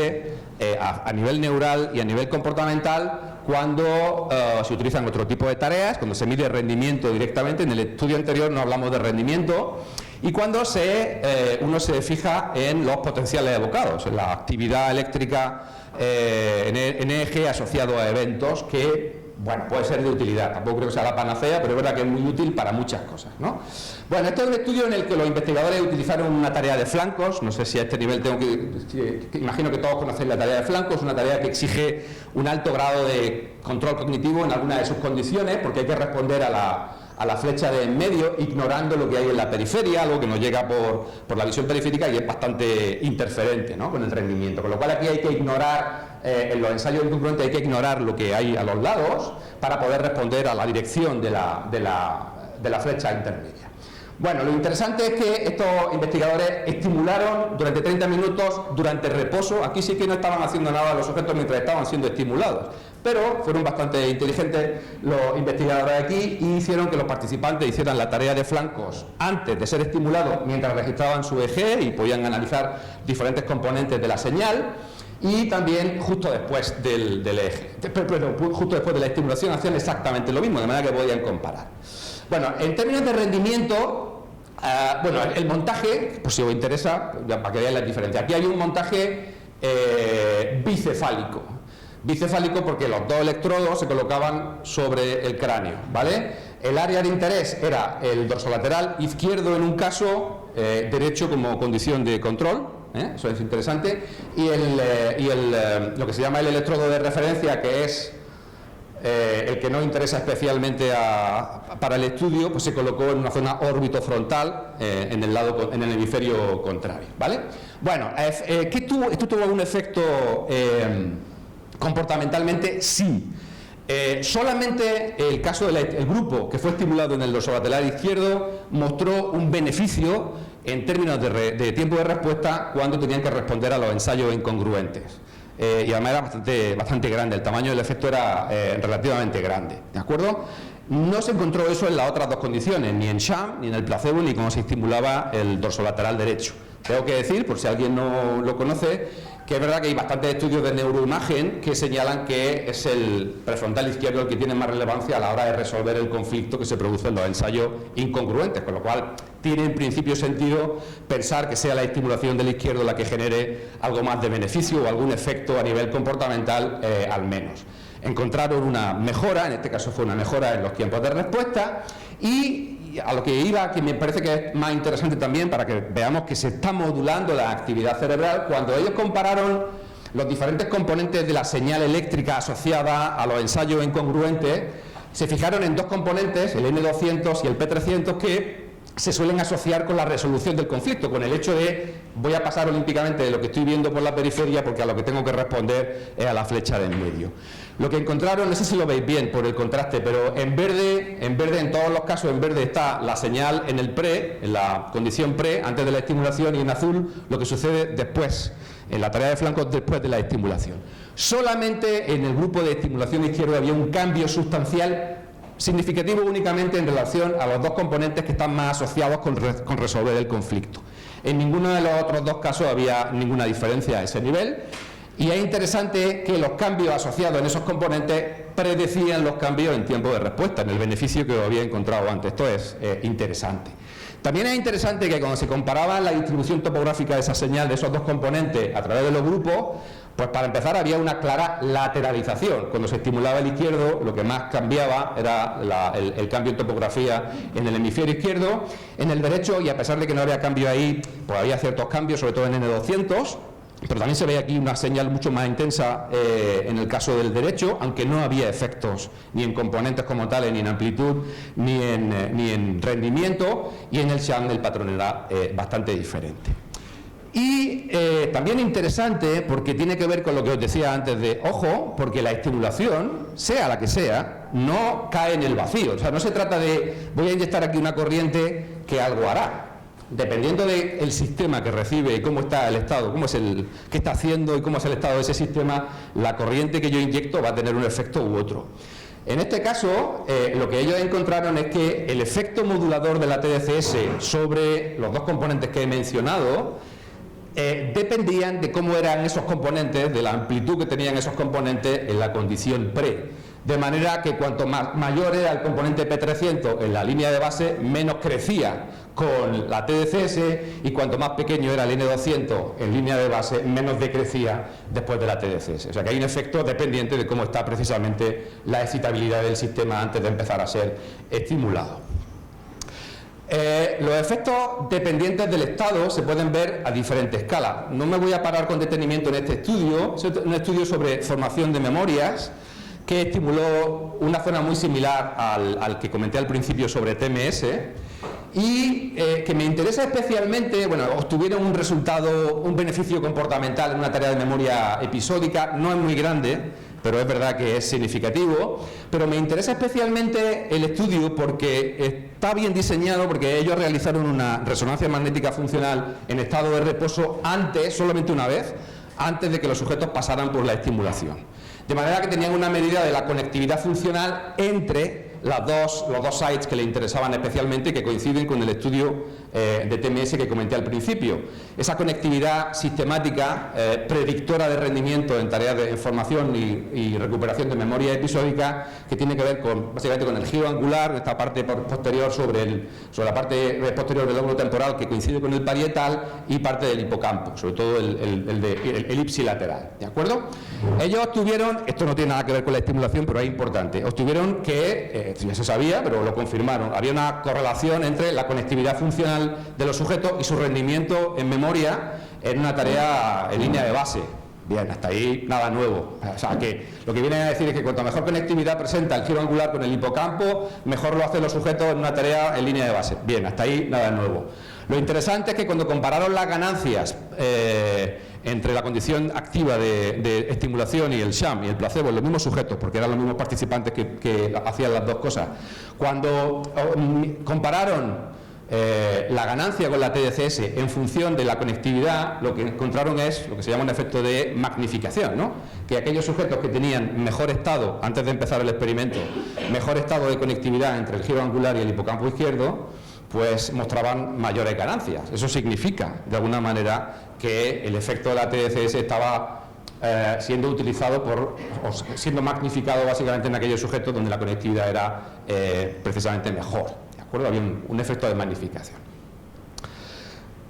a nivel neural y a nivel comportamental cuando se utilizan otro tipo de tareas, cuando se mide rendimiento directamente. En el estudio anterior no hablamos de rendimiento, y cuando uno se fija en los potenciales evocados, en la actividad eléctrica en EEG asociado a eventos que, bueno, puede ser de utilidad. Tampoco creo que sea la panacea, pero es verdad que es muy útil para muchas cosas, ¿no? Bueno, este es un estudio en el que los investigadores utilizaron una tarea de flancos. No sé si a este nivel tengo que imagino que todos conocéis la tarea de flancos, una tarea que exige un alto grado de control cognitivo en alguna de sus condiciones, porque hay que responder a la flecha de en medio, ignorando lo que hay en la periferia, algo que nos llega por la visión periférica y es bastante interferente, ¿no?, con el rendimiento. Con lo cual aquí hay que ignorar, en los ensayos incongruentes hay que ignorar lo que hay a los lados para poder responder a la dirección de la flecha intermedia. Bueno, lo interesante es que estos investigadores estimularon durante 30 minutos durante reposo. Aquí sí que no estaban haciendo nada los sujetos mientras estaban siendo estimulados, pero fueron bastante inteligentes los investigadores aquí y hicieron que los participantes hicieran la tarea de flancos antes de ser estimulados, mientras registraban su EEG y podían analizar diferentes componentes de la señal, y también justo después del EEG. Pero justo después de la estimulación hacían exactamente lo mismo, de manera que podían comparar. Bueno, en términos de rendimiento, bueno, el montaje, pues si os interesa, ya para que veáis las diferencias. Aquí hay un montaje bicefálico. Bicefálico porque los dos electrodos se colocaban sobre el cráneo, ¿vale? El área de interés era el dorsolateral izquierdo en un caso, derecho como condición de control, eso es interesante, y lo que se llama el electrodo de referencia, que es el que no interesa especialmente para el estudio, pues se colocó en una zona órbito-frontal en el hemisferio contrario, ¿vale? Bueno, ¿esto tuvo algún efecto comportamentalmente? Sí. Solamente el caso del grupo que fue estimulado en el dorsolateral izquierdo mostró un beneficio en términos de tiempo de respuesta cuando tenían que responder a los ensayos incongruentes. Y además era bastante grande, el tamaño del efecto era relativamente grande, ¿de acuerdo? No se encontró eso en las otras dos condiciones, ni en sham, ni en el placebo, ni cómo se estimulaba el dorsolateral derecho. Tengo que decir, por si alguien no lo conoce, que es verdad que hay bastantes estudios de neuroimagen que señalan que es el prefrontal izquierdo el que tiene más relevancia a la hora de resolver el conflicto que se produce en los ensayos incongruentes, con lo cual tiene en principio sentido pensar que sea la estimulación del izquierdo la que genere algo más de beneficio o algún efecto a nivel comportamental al menos. Encontraron una mejora, en este caso fue una mejora en los tiempos de respuesta, y a lo que iba, que me parece que es más interesante también para que veamos que se está modulando la actividad cerebral, cuando ellos compararon los diferentes componentes de la señal eléctrica asociada a los ensayos incongruentes, se fijaron en dos componentes, el N200 y el P300, que se suelen asociar con la resolución del conflicto, con el hecho de voy a pasar olímpicamente de lo que estoy viendo por la periferia porque a lo que tengo que responder es a la flecha de en medio. Lo que encontraron, no sé si lo veis bien por el contraste, pero en verde, en todos los casos en verde está la señal en el pre, en la condición pre, antes de la estimulación, y en azul lo que sucede después, en la tarea de flancos después de la estimulación. Solamente en el grupo de estimulación izquierda había un cambio sustancial significativo únicamente en relación a los dos componentes que están más asociados con resolver el conflicto. En ninguno de los otros dos casos había ninguna diferencia a ese nivel, y es interesante que los cambios asociados en esos componentes predecían los cambios en tiempo de respuesta, en el beneficio que había encontrado antes. Esto es interesante. También es interesante que cuando se comparaba la distribución topográfica de esa señal, de esos dos componentes, a través de los grupos, pues para empezar había una clara lateralización. Cuando se estimulaba el izquierdo, lo que más cambiaba era el cambio en topografía en el hemisferio izquierdo. En el derecho, y a pesar de que no había cambio ahí, pues había ciertos cambios, sobre todo en N200, pero también se ve aquí una señal mucho más intensa en el caso del derecho, aunque no había efectos ni en componentes como tales, ni en amplitud, ni en rendimiento, y en el SHAM el patrón era bastante diferente. Y también interesante porque tiene que ver con lo que os decía antes de, ojo, porque la estimulación, sea la que sea, no cae en el vacío. O sea, no se trata de, voy a inyectar aquí una corriente que algo hará. Dependiendo del sistema que recibe y cómo está el estado, qué está haciendo y cómo es el estado de ese sistema, la corriente que yo inyecto va a tener un efecto u otro. En este caso, lo que ellos encontraron es que el efecto modulador de la TDCS sobre los dos componentes que he mencionado dependían de cómo eran esos componentes, de la amplitud que tenían esos componentes en la condición pre. De manera que cuanto mayor era el componente P300 en la línea de base, menos crecía con la TDCS, y cuanto más pequeño era el N200 en línea de base, menos decrecía después de la TDCS. O sea que hay un efecto dependiente de cómo está precisamente la excitabilidad del sistema antes de empezar a ser estimulado. Los efectos dependientes del estado se pueden ver a diferentes escalas. No me voy a parar con detenimiento en este estudio, es un estudio sobre formación de memorias que estimuló una zona muy similar al que comenté al principio sobre TMS, y que me interesa especialmente, bueno, obtuvieron un resultado, un beneficio comportamental en una tarea de memoria episódica, no es muy grande, pero es verdad que es significativo. Pero me interesa especialmente el estudio porque está bien diseñado, porque ellos realizaron una resonancia magnética funcional en estado de reposo solamente una vez, antes de que los sujetos pasaran por la estimulación. De manera que tenían una medida de la conectividad funcional entre los dos sites que le interesaban especialmente, que coinciden con el estudio de TMS que comenté al principio. Esa conectividad sistemática, predictora de rendimiento en tareas de formación y recuperación de memoria episódica, que tiene que ver básicamente con el giro angular, esta parte posterior sobre la parte posterior del lóbulo temporal, que coincide con el parietal, y parte del hipocampo, sobre todo el ipsilateral. ¿De acuerdo? Ellos obtuvieron, esto no tiene nada que ver con la estimulación, pero es importante, obtuvieron que, ya se sabía, pero lo confirmaron, había una correlación entre la conectividad funcional de los sujetos y su rendimiento en memoria en una tarea en línea de base. Bien, hasta ahí nada nuevo. O sea, que lo que viene a decir es que cuanto mejor conectividad presenta el giro angular con el hipocampo, mejor lo hacen los sujetos en una tarea en línea de base. Bien, hasta ahí nada nuevo. Lo interesante es que cuando compararon las ganancias entre la condición activa de estimulación y el sham y el placebo en los mismos sujetos, porque eran los mismos participantes que hacían las dos cosas, cuando compararon la ganancia con la TDCS en función de la conectividad, lo que encontraron es lo que se llama un efecto de magnificación, ¿no? Que aquellos sujetos que tenían mejor estado, antes de empezar el experimento, mejor estado de conectividad entre el giro angular y el hipocampo izquierdo, pues mostraban mayores ganancias. Eso significa, de alguna manera, que el efecto de la TDCS estaba siendo utilizado o siendo magnificado básicamente en aquellos sujetos donde la conectividad era precisamente mejor. Había un efecto de magnificación.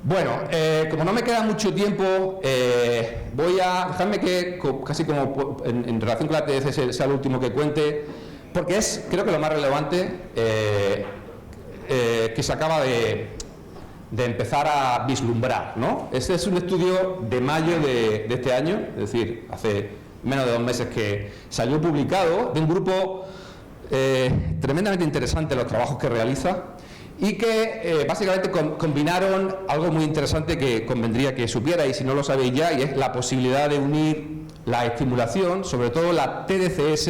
Bueno, como no me queda mucho tiempo, voy a dejarme que, casi como en relación con la TDCS, sea lo último que cuente, porque es, creo que lo más relevante que se acaba de empezar a vislumbrar, ¿no? Este es un estudio de mayo de este año, es decir, hace menos de 2 meses que salió publicado, de un grupo tremendamente interesante los trabajos que realiza, y que básicamente combinaron algo muy interesante que convendría que supierais, si no lo sabéis ya, y es la posibilidad de unir la estimulación, sobre todo la TDCS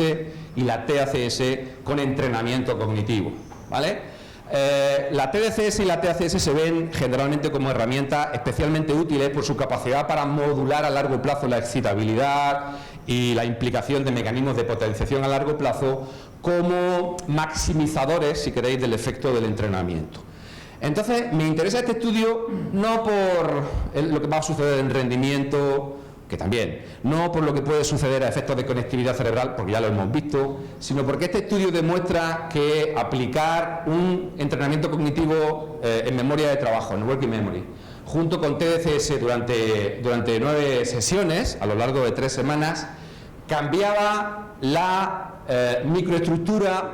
y la TACS, con entrenamiento cognitivo, ¿vale? La TDCS y la TACS se ven generalmente como herramientas especialmente útiles por su capacidad para modular a largo plazo la excitabilidad y la implicación de mecanismos de potenciación a largo plazo como maximizadores, si queréis, del efecto del entrenamiento. Entonces, me interesa este estudio no por lo que va a suceder en rendimiento que también, no por lo que puede suceder a efectos de conectividad cerebral, porque ya lo hemos visto, sino porque este estudio demuestra que aplicar un entrenamiento cognitivo en memoria de trabajo, en working memory, junto con TDCS durante 9 sesiones, a lo largo de 3 semanas, cambiaba la microestructura,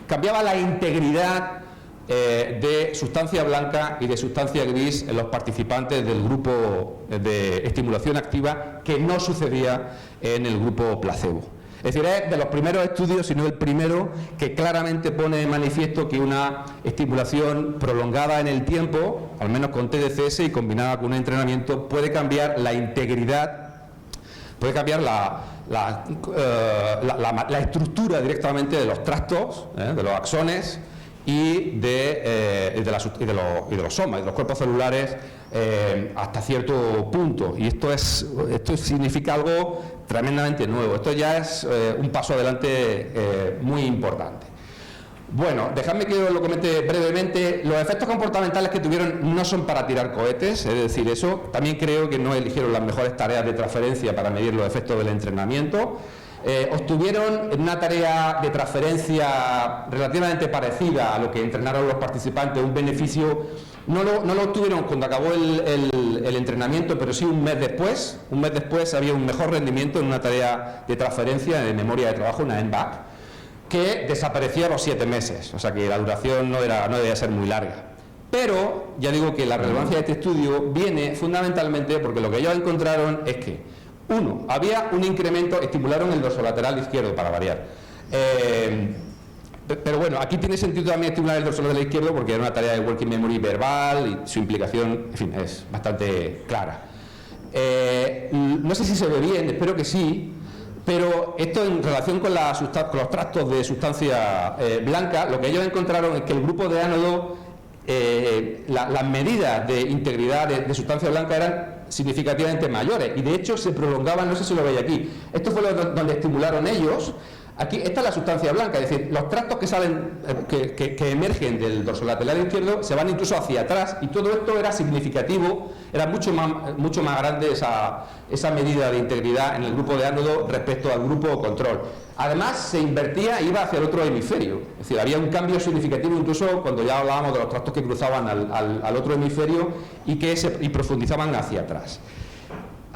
cambiaba la integridad de sustancia blanca y de sustancia gris en los participantes del grupo de estimulación activa, que no sucedía en el grupo placebo. Es decir, es de los primeros estudios, si no el primero, que claramente pone de manifiesto que una estimulación prolongada en el tiempo, al menos con TDCS y combinada con un entrenamiento, puede cambiar la integridad, puede cambiar la estructura directamente de los tractos, de los axones y de los somas, de los cuerpos celulares, hasta cierto punto. Y esto significa algo tremendamente nuevo. Esto ya es un paso adelante muy importante. Bueno, dejadme que os lo comente brevemente. Los efectos comportamentales que tuvieron no son para tirar cohetes, es decir, eso. También creo que no eligieron las mejores tareas de transferencia para medir los efectos del entrenamiento. Obtuvieron una tarea de transferencia relativamente parecida a lo que entrenaron los participantes, un beneficio. No lo obtuvieron cuando acabó el entrenamiento, pero sí un mes después. Un mes después había un mejor rendimiento en una tarea de transferencia de memoria de trabajo, una NBAC, que desaparecía a los 7 meses, o sea que la duración no debía ser muy larga. Pero ya digo que la relevancia de este estudio viene fundamentalmente porque lo que ellos encontraron es que, uno, había un incremento, estimularon el dorsolateral izquierdo para variar. Pero bueno, aquí tiene sentido también estimular el dorsolateral izquierdo porque era una tarea de working memory verbal y su implicación, en fin, es bastante clara. No sé si se ve bien, espero que sí. Pero esto en relación con los tractos de sustancia blanca, lo que ellos encontraron es que el grupo de ánodo, las medidas de integridad de sustancia blanca eran significativamente mayores y de hecho se prolongaban, no sé si lo veis aquí, esto fue donde estimularon ellos. Aquí, esta es la sustancia blanca, es decir, los tractos que salen, que emergen del dorsolateral izquierdo se van incluso hacia atrás y todo esto era significativo, era mucho más grande esa medida de integridad en el grupo de ánodo respecto al grupo control. Además, se invertía e iba hacia el otro hemisferio, es decir, había un cambio significativo incluso cuando ya hablábamos de los tractos que cruzaban al otro hemisferio y profundizaban hacia atrás.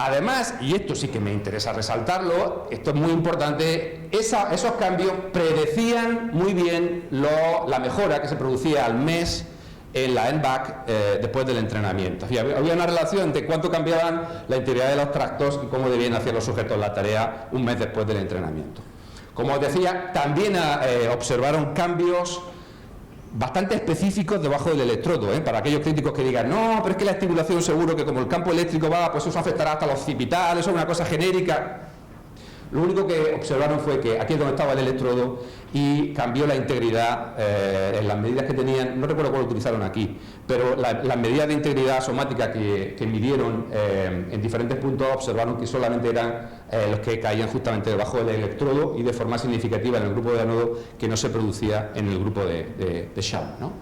Además, y esto sí que me interesa resaltarlo, esto es muy importante, esos cambios predecían muy bien la mejora que se producía al mes en la NBAC después del entrenamiento. Había una relación entre cuánto cambiaban la integridad de los tractos y cómo debían hacer los sujetos la tarea un mes después del entrenamiento. Como os decía, también observaron cambios bastante específicos debajo del electrodo, para aquellos críticos que digan, no, pero es que la estimulación seguro que como el campo eléctrico va, pues eso afectará hasta los occipitales, eso es una cosa genérica. Lo único que observaron fue que aquí es donde estaba el electrodo y cambió la integridad en las medidas que tenían, no recuerdo cuál utilizaron aquí, pero las medidas de integridad somática que midieron en diferentes puntos observaron que solamente eran los que caían justamente debajo del electrodo y de forma significativa en el grupo de ánodo, que no se producía en el grupo de Shaw, ¿no?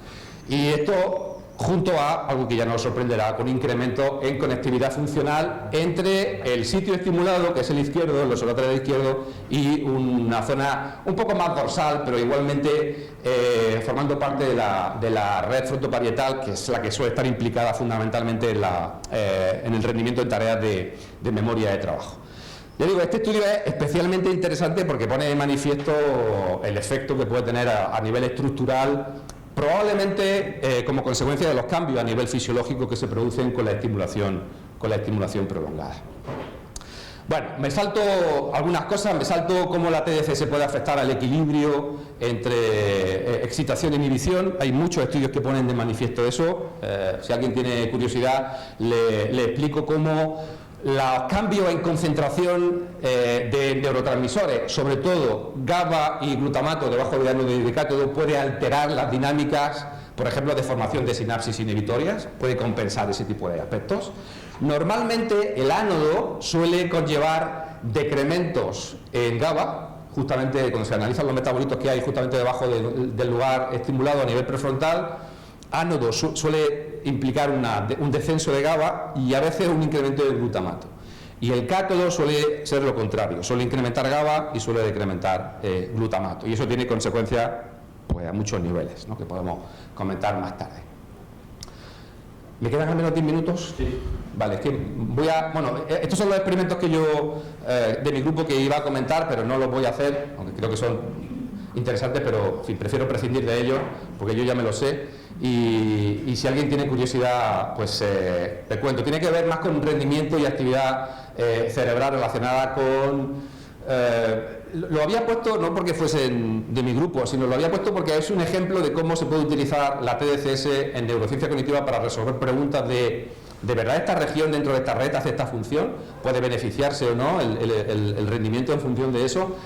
Y esto junto a algo que ya nos sorprenderá, con incremento en conectividad funcional entre el sitio estimulado, que es el izquierdo, el dorsolateral izquierdo, y una zona un poco más dorsal, pero igualmente formando parte de la red frontoparietal, que es la que suele estar implicada fundamentalmente en el rendimiento en tareas de memoria de trabajo. Ya digo, este estudio es especialmente interesante porque pone de manifiesto el efecto que puede tener a nivel estructural, probablemente como consecuencia de los cambios a nivel fisiológico que se producen con la estimulación prolongada. Bueno, me salto algunas cosas, me salto cómo la TDCS puede afectar al equilibrio entre excitación e inhibición. Hay muchos estudios que ponen de manifiesto eso. Si alguien tiene curiosidad, le explico cómo los cambios en concentración de neurotransmisores, sobre todo GABA y glutamato debajo del ánodo y de cátodo, puede alterar las dinámicas, por ejemplo, de formación de sinapsis inhibitorias, puede compensar ese tipo de aspectos. Normalmente el ánodo suele conllevar decrementos en GABA, justamente cuando se analizan los metabolitos que hay justamente debajo del lugar estimulado a nivel prefrontal. Ánodo suele implicar un descenso de GABA y a veces un incremento del glutamato. Y el cátodo suele ser lo contrario, suele incrementar GABA y suele decrementar glutamato. Y eso tiene consecuencias pues, a muchos niveles, ¿no? Que podemos comentar más tarde. ¿Me quedan al menos 10 minutos? Sí. Vale, es que voy a... Bueno, estos son los experimentos que yo, de mi grupo, que iba a comentar, pero no los voy a hacer, aunque creo que son interesantes, pero en fin, prefiero prescindir de ellos, porque yo ya me lo sé. Y si alguien tiene curiosidad, pues te cuento. Tiene que ver más con rendimiento y actividad cerebral relacionada con... lo había puesto no porque fuesen de mi grupo, sino lo había puesto porque es un ejemplo de cómo se puede utilizar la TDCS en neurociencia cognitiva para resolver preguntas ¿de verdad esta región dentro de esta red hace esta función? ¿Puede beneficiarse o no el rendimiento en función de eso?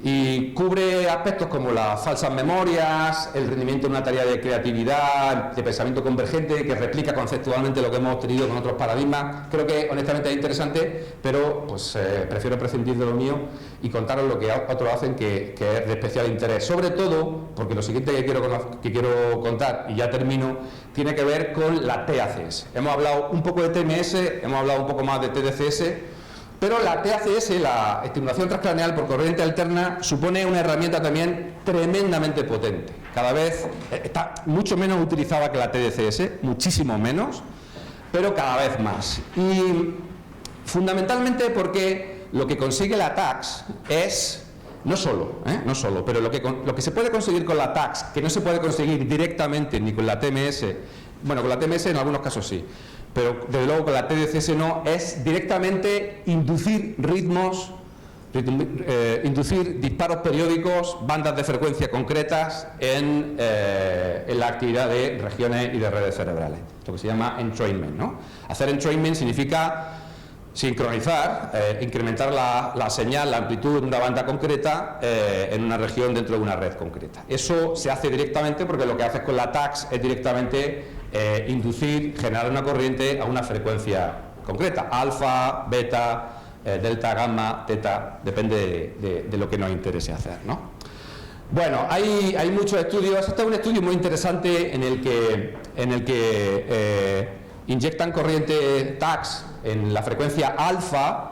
Y cubre aspectos como las falsas memorias, el rendimiento en una tarea de creatividad, de pensamiento convergente, que replica conceptualmente lo que hemos tenido con otros paradigmas. Creo que honestamente es interesante, pero pues prefiero prescindir de lo mío y contaros lo que otros hacen que es de especial interés. Sobre todo, porque lo siguiente que quiero contar, y ya termino, tiene que ver con la TACS. Hemos hablado un poco de TMS, hemos hablado un poco más de TDCS, pero la TACS, la estimulación transcraneal por corriente alterna, supone una herramienta también tremendamente potente. Cada vez está mucho menos utilizada que la TDCS, muchísimo menos, pero cada vez más. Y fundamentalmente porque lo que consigue la TACS es, no solo, pero lo que se puede conseguir con la TACS, que no se puede conseguir directamente ni con la TMS, bueno, con la TMS en algunos casos sí, pero desde luego con la TDCS no, es directamente inducir ritmos, inducir disparos periódicos, bandas de frecuencia concretas en la actividad de regiones y de redes cerebrales, lo que se llama entrainment, ¿no? Hacer entrainment significa sincronizar, incrementar la señal, la amplitud de una banda concreta en una región dentro de una red concreta. Eso se hace directamente porque lo que haces con la TACS es directamente inducir, generar una corriente a una frecuencia concreta, alfa, beta, delta, gamma, teta, depende de lo que nos interese hacer, ¿no? Bueno, hay muchos estudios. Este es un estudio muy interesante en el que inyectan corriente TACS en la frecuencia alfa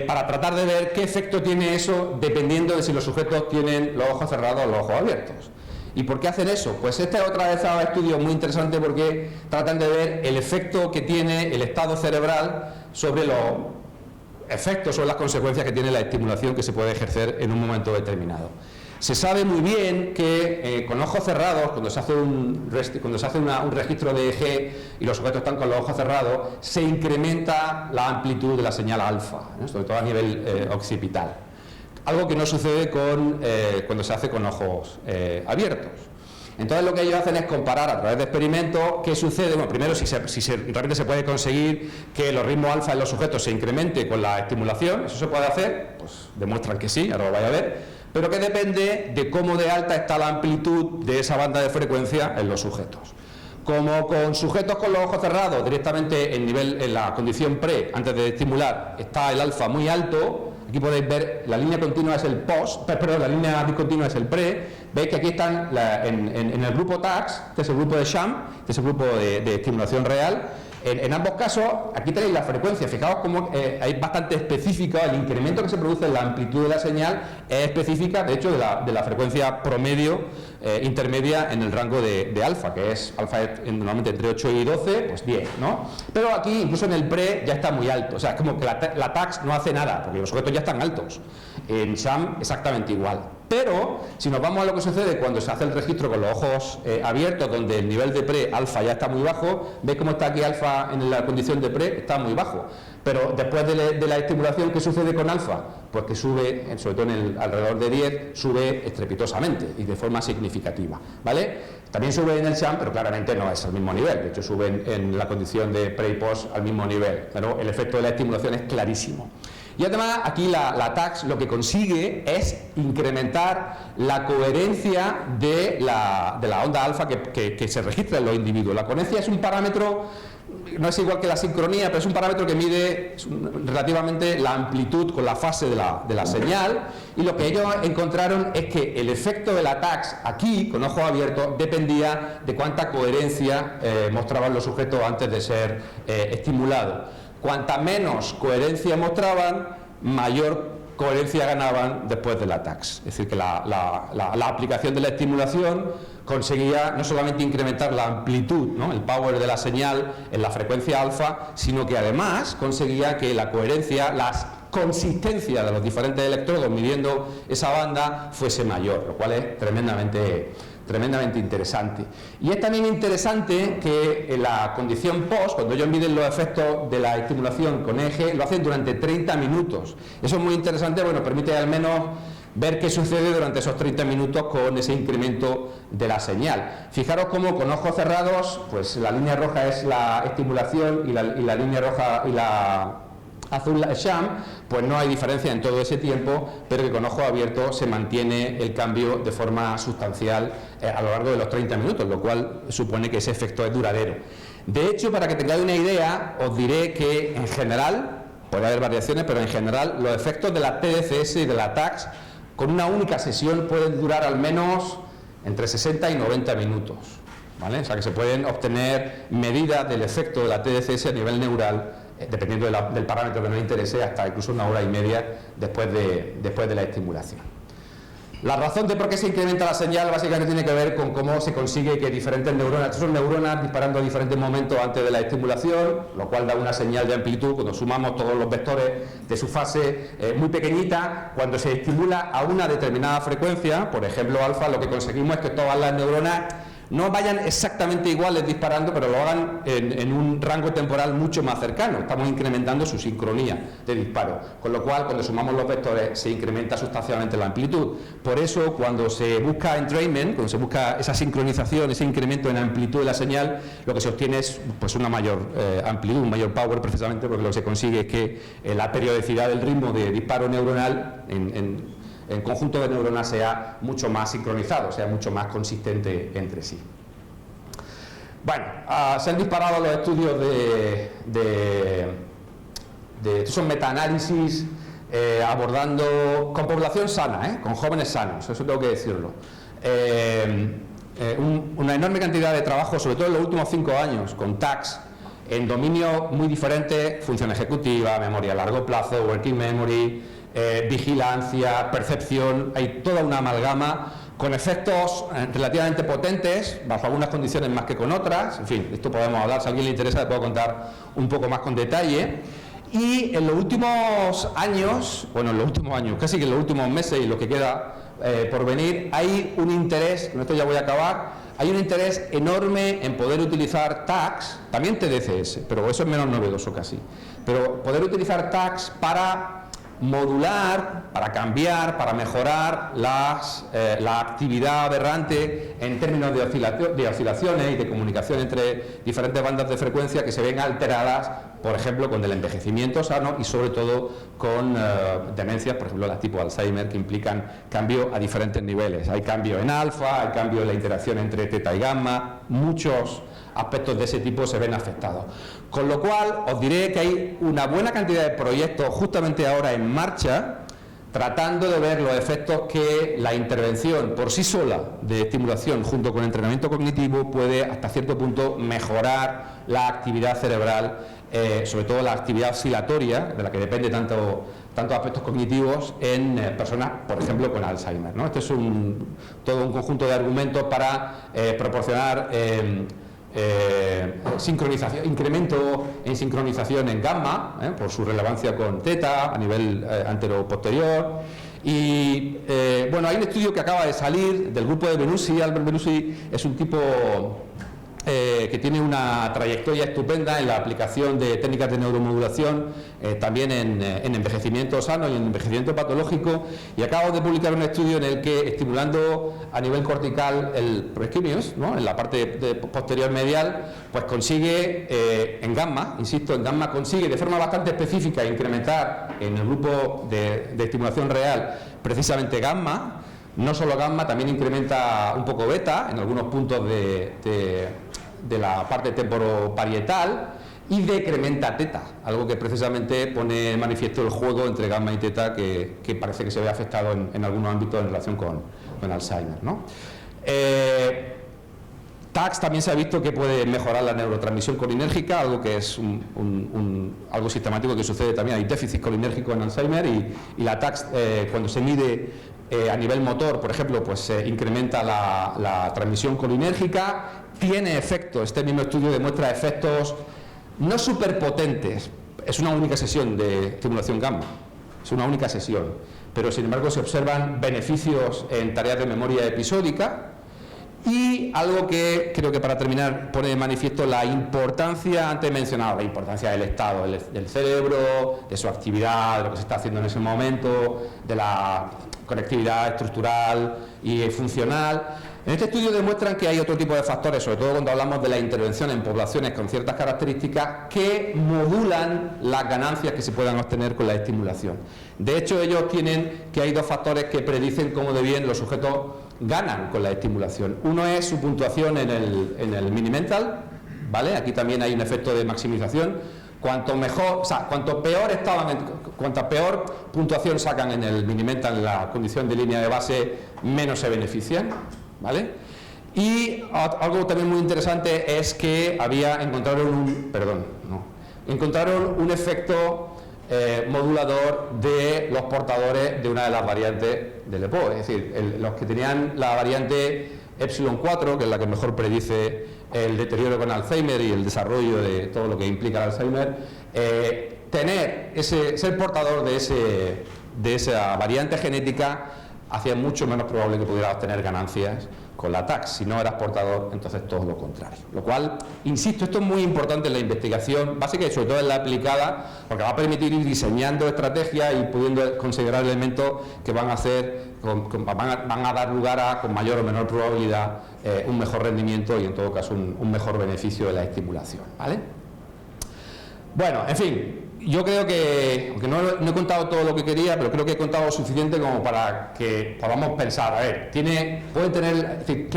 para tratar de ver qué efecto tiene eso dependiendo de si los sujetos tienen los ojos cerrados o los ojos abiertos. ¿Y por qué hacen eso? Pues este es otra vez un estudio muy interesante porque tratan de ver el efecto que tiene el estado cerebral sobre los efectos o las consecuencias que tiene la estimulación que se puede ejercer en un momento determinado. Se sabe muy bien que con ojos cerrados, cuando se hace un registro de EEG y los sujetos están con los ojos cerrados, se incrementa la amplitud de la señal alfa, ¿no? Sobre todo a nivel occipital. Algo que no sucede cuando se hace con ojos abiertos. Entonces lo que ellos hacen es comparar a través de experimentos qué sucede. Bueno, primero si realmente se puede conseguir que los ritmos alfa en los sujetos se incremente con la estimulación. Eso se puede hacer, pues demuestran que sí, ahora lo vais a ver, pero que depende de cómo de alta está la amplitud de esa banda de frecuencia en los sujetos. Como con sujetos con los ojos cerrados, directamente en la condición pre, antes de estimular, está el alfa muy alto. Aquí podéis ver, la línea continua es el post, perdón, la línea discontinua es el pre. Veis que aquí están en el grupo TACS, este es el grupo de sham, este es el grupo de estimulación real. En ambos casos, aquí tenéis la frecuencia. Fijaos cómo hay bastante específica, el incremento que se produce en la amplitud de la señal es específica, de hecho, de la frecuencia promedio intermedia en el rango de alfa, que es alfa es normalmente entre 8 y 12, pues 10, ¿no? Pero aquí, incluso en el pre, ya está muy alto. O sea, es como que la TACS no hace nada, porque los sujetos ya están altos. En sham, exactamente igual. Pero, si nos vamos a lo que sucede cuando se hace el registro con los ojos abiertos, donde el nivel de pre, alfa, ya está muy bajo, veis cómo está aquí alfa en la condición de pre, está muy bajo. Pero después de la estimulación, ¿qué sucede con alfa? Pues que sube, sobre todo alrededor de 10, sube estrepitosamente y de forma significativa, ¿vale? También sube en el sham, pero claramente no es al mismo nivel. De hecho, sube en la condición de pre y post al mismo nivel. Pero el efecto de la estimulación es clarísimo. Y además aquí la TACS lo que consigue es incrementar la coherencia de la onda alfa que se registra en los individuos. La coherencia es un parámetro, no es igual que la sincronía, pero es un parámetro que mide relativamente la amplitud con la fase de la señal, y lo que ellos encontraron es que el efecto de la TACS aquí, con ojos abiertos, dependía de cuánta coherencia mostraban los sujetos antes de ser estimulados. Cuanta menos coherencia mostraban, mayor coherencia ganaban después de la TACS. Es decir, que la aplicación de la estimulación conseguía no solamente incrementar la amplitud, ¿no?, el power de la señal en la frecuencia alfa, sino que además conseguía que la coherencia, la consistencia de los diferentes electrodos midiendo esa banda fuese mayor, lo cual es tremendamente interesante. Y es también interesante que en la condición post, cuando ellos miden los efectos de la estimulación con EEG, lo hacen durante 30 minutos. Eso es muy interesante porque nos permite al menos ver qué sucede durante esos 30 minutos con ese incremento de la señal. Fijaros cómo con ojos cerrados, pues la línea roja es la estimulación y la línea roja y la azul la sham, pues no hay diferencia en todo ese tiempo, pero que con ojo abierto se mantiene el cambio de forma sustancial a lo largo de los 30 minutos, lo cual supone que ese efecto es duradero. De hecho, para que tengáis una idea, os diré que en general, puede haber variaciones, pero en general los efectos de la TDCS y de la TACS con una única sesión pueden durar al menos entre 60 y 90 minutos, ¿vale? O sea que se pueden obtener medidas del efecto de la TDCS a nivel neural, dependiendo del parámetro que nos interese, hasta incluso 1 hora y media después de la estimulación. La razón de por qué se incrementa la señal básicamente tiene que ver con cómo se consigue que diferentes neuronas, estas son neuronas disparando a diferentes momentos antes de la estimulación, lo cual da una señal de amplitud cuando sumamos todos los vectores de su fase muy pequeñita. Cuando se estimula a una determinada frecuencia, por ejemplo alfa, lo que conseguimos es que todas las neuronas no vayan exactamente iguales disparando, pero lo hagan en un rango temporal mucho más cercano. Estamos incrementando su sincronía de disparo, con lo cual cuando sumamos los vectores se incrementa sustancialmente la amplitud. Por eso cuando se busca entrainment, cuando se busca esa sincronización, ese incremento en amplitud de la señal, lo que se obtiene es pues una mayor amplitud, un mayor power, precisamente porque lo que se consigue es que la periodicidad del ritmo de disparo neuronal en conjunto de neuronas sea mucho más sincronizado, sea mucho más consistente entre sí. Bueno, se han disparado los estudios estos son metaanálisis abordando con población sana, con jóvenes sanos, eso tengo que decirlo. Una enorme cantidad de trabajo, sobre todo en los últimos 5 años, con TACS, en dominios muy diferentes: función ejecutiva, memoria a largo plazo, working memory, vigilancia, percepción. Hay toda una amalgama con efectos relativamente potentes, bajo algunas condiciones más que con otras. En fin, esto podemos hablar, si a alguien le interesa, le puedo contar un poco más con detalle. Y en los últimos años, casi que en los últimos meses y lo que queda por venir, hay un interés, con esto ya voy a acabar, hay un interés enorme en poder utilizar TACS, también TDCS, pero eso es menos novedoso casi, pero poder utilizar TACS para modular, para cambiar, para mejorar la actividad aberrante en términos de oscilaciones y de comunicación entre diferentes bandas de frecuencia que se ven alteradas, por ejemplo, con el envejecimiento sano y sobre todo con demencias, por ejemplo, las tipo Alzheimer, que implican cambio a diferentes niveles. Hay cambio en alfa, hay cambio en la interacción entre teta y gamma, muchos aspectos de ese tipo se ven afectados. Con lo cual, os diré que hay una buena cantidad de proyectos justamente ahora en marcha, tratando de ver los efectos que la intervención por sí sola de estimulación junto con entrenamiento cognitivo puede hasta cierto punto mejorar la actividad cerebral, sobre todo la actividad oscilatoria, de la que depende tanto aspectos cognitivos en personas, por ejemplo, con Alzheimer, ¿no? Este es todo un conjunto de argumentos para proporcionar sincronización, incremento en sincronización en gamma, por su relevancia con teta a nivel antero-posterior. Y bueno, hay un estudio que acaba de salir del grupo de Benussi. Albert Benussi es un tipo que tiene una trayectoria estupenda en la aplicación de técnicas de neuromodulación, también en envejecimiento sano y en envejecimiento patológico, y acabo de publicar un estudio en el que, estimulando a nivel cortical el preisquimius, ¿no?, en la parte posterior medial, pues consigue en gamma, insisto, en gamma consigue de forma bastante específica incrementar en el grupo de estimulación real precisamente gamma. No solo gamma, también incrementa un poco beta en algunos puntos de la parte temporoparietal y decrementa teta, algo que precisamente pone en manifiesto el juego entre gamma y teta que parece que se ve afectado en algunos ámbitos en relación con Alzheimer, ¿no? TACS también se ha visto que puede mejorar la neurotransmisión colinérgica, algo que es algo sistemático que sucede también. Hay déficit colinérgico en Alzheimer y la TACS, cuando se mide a nivel motor, por ejemplo, pues se incrementa la transmisión colinérgica, tiene efectos. Este mismo estudio demuestra efectos no superpotentes, es una única sesión de estimulación gamma, es una única sesión, pero sin embargo se observan beneficios en tareas de memoria episódica. Y algo que creo que para terminar pone de manifiesto la importancia, antes he mencionado, la importancia del estado del cerebro, de su actividad, de lo que se está haciendo en ese momento, de la conectividad estructural y funcional. En este estudio demuestran que hay otro tipo de factores, sobre todo cuando hablamos de la intervención en poblaciones con ciertas características, que modulan las ganancias que se puedan obtener con la estimulación. De hecho, ellos tienen que hay dos factores que predicen cómo de bien los sujetos ganan con la estimulación. Uno es su puntuación en el Mini-Mental, ¿vale? Aquí también hay un efecto de maximización. Cuanto mejor, o sea, cuanto cuanta peor puntuación sacan en el Mini-Mental, en la condición de línea de base, menos se benefician, ¿vale? Y algo también muy interesante es que encontraron un efecto modulador de los portadores de una de las variantes del EPO, es decir, los que tenían la variante Epsilon 4, que es la que mejor predice el deterioro con Alzheimer y el desarrollo de todo lo que implica el Alzheimer, ser portador de esa variante genética hacía mucho menos probable que pudieras obtener ganancias con la TACS. Si no eras portador, entonces todo lo contrario. Lo cual, insisto, esto es muy importante en la investigación básica y sobre todo en la aplicada, porque va a permitir ir diseñando estrategias y pudiendo considerar elementos que van a dar lugar a, con mayor o menor probabilidad, un mejor rendimiento y en todo caso un mejor beneficio de la estimulación, ¿vale? Bueno, en fin, yo creo que, aunque no he contado todo lo que quería, pero creo que he contado suficiente como para que podamos pensar, a ver, pueden tener, es decir,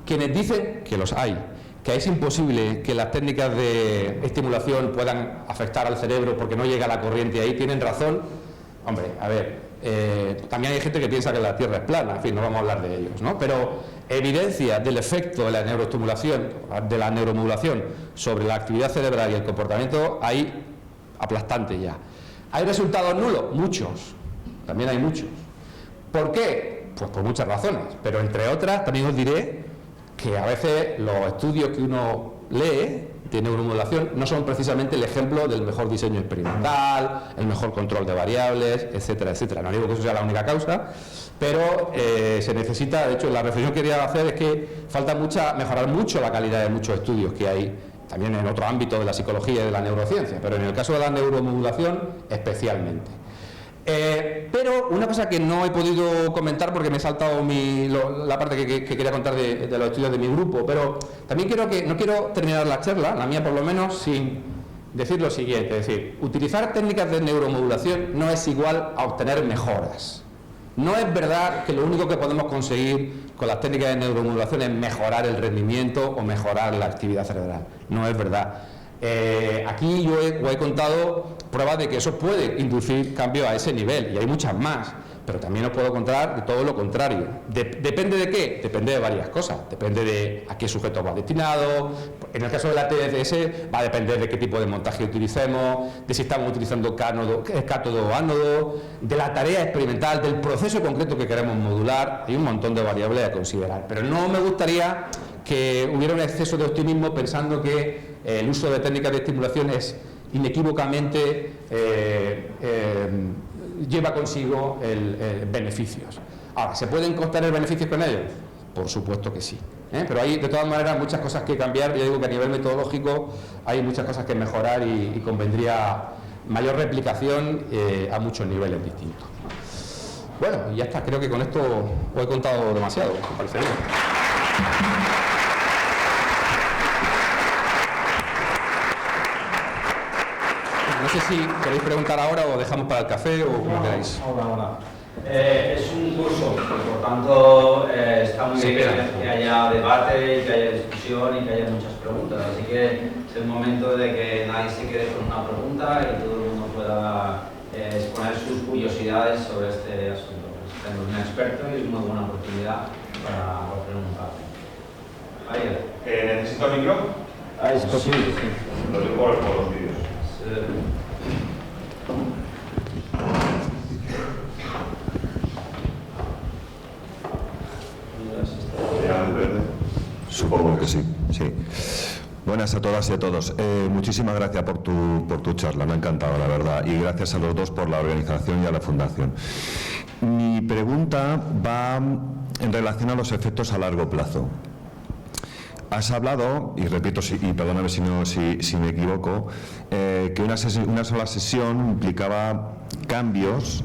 quienes dicen que los hay, que es imposible que las técnicas de estimulación puedan afectar al cerebro porque no llega la corriente ahí, tienen razón. Hombre, a ver, también hay gente que piensa que la Tierra es plana, en fin, no vamos a hablar de ellos, ¿no? Pero evidencia del efecto de la neuroestimulación, de la neuromodulación sobre la actividad cerebral y el comportamiento hay aplastante ya. ¿Hay resultados nulos? Muchos, también hay muchos. ¿Por qué? Pues por muchas razones, pero entre otras también os diré que a veces los estudios que uno lee de neuromodulación no son precisamente el ejemplo del mejor diseño experimental, el mejor control de variables, etcétera, etcétera. No digo que eso sea la única causa, pero se necesita, de hecho la reflexión que quería hacer es que falta mejorar mucho la calidad de muchos estudios que hay también en otro ámbito de la psicología y de la neurociencia, pero en el caso de la neuromodulación especialmente. Pero una cosa que no he podido comentar porque me he saltado la parte que quería contar de los estudios de mi grupo, pero también no quiero terminar la charla, la mía por lo menos, sin decir lo siguiente, es decir, utilizar técnicas de neuromodulación no es igual a obtener mejoras. No es verdad que lo único que podemos conseguir con las técnicas de neuromodulación es mejorar el rendimiento o mejorar la actividad cerebral. No es verdad. Aquí yo he contado pruebas de que eso puede inducir cambios a ese nivel y hay muchas más, pero también os puedo contar de todo lo contrario. ¿Depende de qué? Depende de varias cosas. Depende de a qué sujeto va destinado. En el caso de la TDCS va a depender de qué tipo de montaje utilicemos, de si estamos utilizando cátodo o ánodo, de la tarea experimental, del proceso concreto que queremos modular. Hay un montón de variables a considerar, pero no me gustaría que hubiera un exceso de optimismo pensando que el uso de técnicas de estimulación es inequívocamente lleva consigo beneficios. Ahora, ¿se pueden obtener beneficios con ellos? Por supuesto que sí, pero hay de todas maneras muchas cosas que cambiar. Yo digo que a nivel metodológico hay muchas cosas que mejorar y convendría mayor replicación a muchos niveles distintos. Bueno, y ya está, creo que con esto os he contado demasiado, me parece bien. No sé si queréis preguntar ahora o dejamos para el café o como queráis. Ahora. Es un curso, por tanto está muy bien que haya debate y que haya discusión y que haya muchas preguntas. Así que es el momento de que nadie se quede con una pregunta y todo el mundo pueda exponer sus curiosidades sobre este asunto. Tenemos un experto y es una buena oportunidad para preguntar. ¿Necesito el micro? Es posible, sí. Lo digo por los vídeos. Supongo que sí, sí. Buenas a todas y a todos. Muchísimas gracias por tu charla, me ha encantado, la verdad. Y gracias a los dos por la organización y a la Fundación. Mi pregunta va en relación a los efectos a largo plazo. Has hablado, y repito, y perdóname si me equivoco, que una sola sesión implicaba cambios,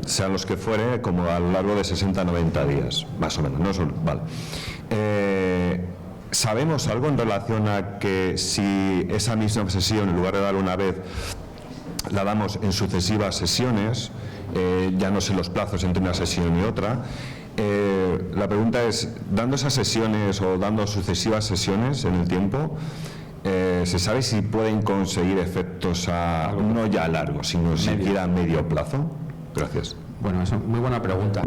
sean los que fuere, como a lo largo de 60-90 días, más o menos. ¿No? Vale. ¿Sabemos algo en relación a que si esa misma sesión, en lugar de dar una vez, la damos en sucesivas sesiones, ya no sé los plazos entre una sesión y otra? La pregunta es, dando esas sesiones o dando sucesivas sesiones en el tiempo, ¿se sabe si pueden conseguir efectos no ya a largo, sino siquiera a medio plazo? Gracias. Bueno, es muy buena pregunta.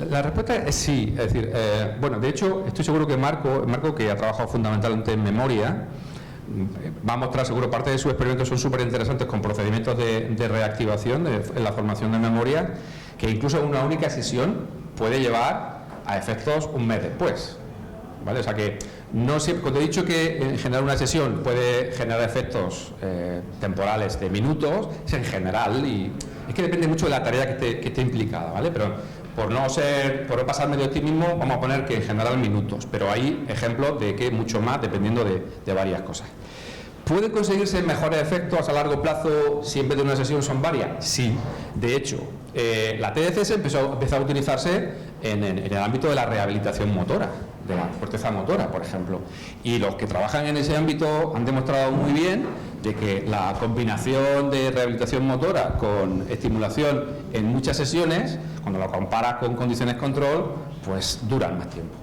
La respuesta es sí. Es decir, bueno, de hecho, estoy seguro que Marco, que ha trabajado fundamentalmente en memoria, va a mostrar seguro parte de sus experimentos son súper interesantes con procedimientos de reactivación en la formación de memoria, que incluso una única sesión puede llevar a efectos un mes después, ¿vale? O sea que no siempre, cuando he dicho que en general una sesión puede generar efectos temporales de minutos, es en general, y es que depende mucho de la tarea que esté implicada, ¿vale? Pero por no pasarme de optimismo, vamos a poner que en general minutos, pero hay ejemplos de que mucho más dependiendo de varias cosas. ¿Pueden conseguirse mejores efectos a largo plazo si en vez de una sesión son varias? Sí. De hecho, la TDCS empezó a utilizarse en el ámbito de la rehabilitación motora, de la corteza motora, por ejemplo. Y los que trabajan en ese ámbito han demostrado muy bien de que la combinación de rehabilitación motora con estimulación en muchas sesiones, cuando lo comparas con condiciones control, pues duran más tiempo.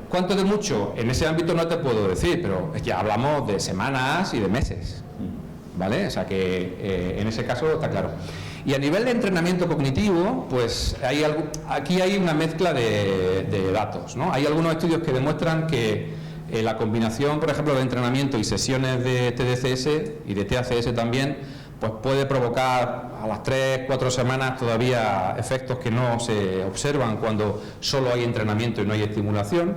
¿Cuánto de mucho? En ese ámbito no te puedo decir, pero es que hablamos de semanas y de meses, ¿vale? O sea que en ese caso está claro. Y a nivel de entrenamiento cognitivo, pues aquí hay una mezcla de datos, ¿no? Hay algunos estudios que demuestran que la combinación, por ejemplo, de entrenamiento y sesiones de TDCS y de TACS también, pues puede provocar a las 3-4 semanas todavía efectos que no se observan cuando solo hay entrenamiento y no hay estimulación.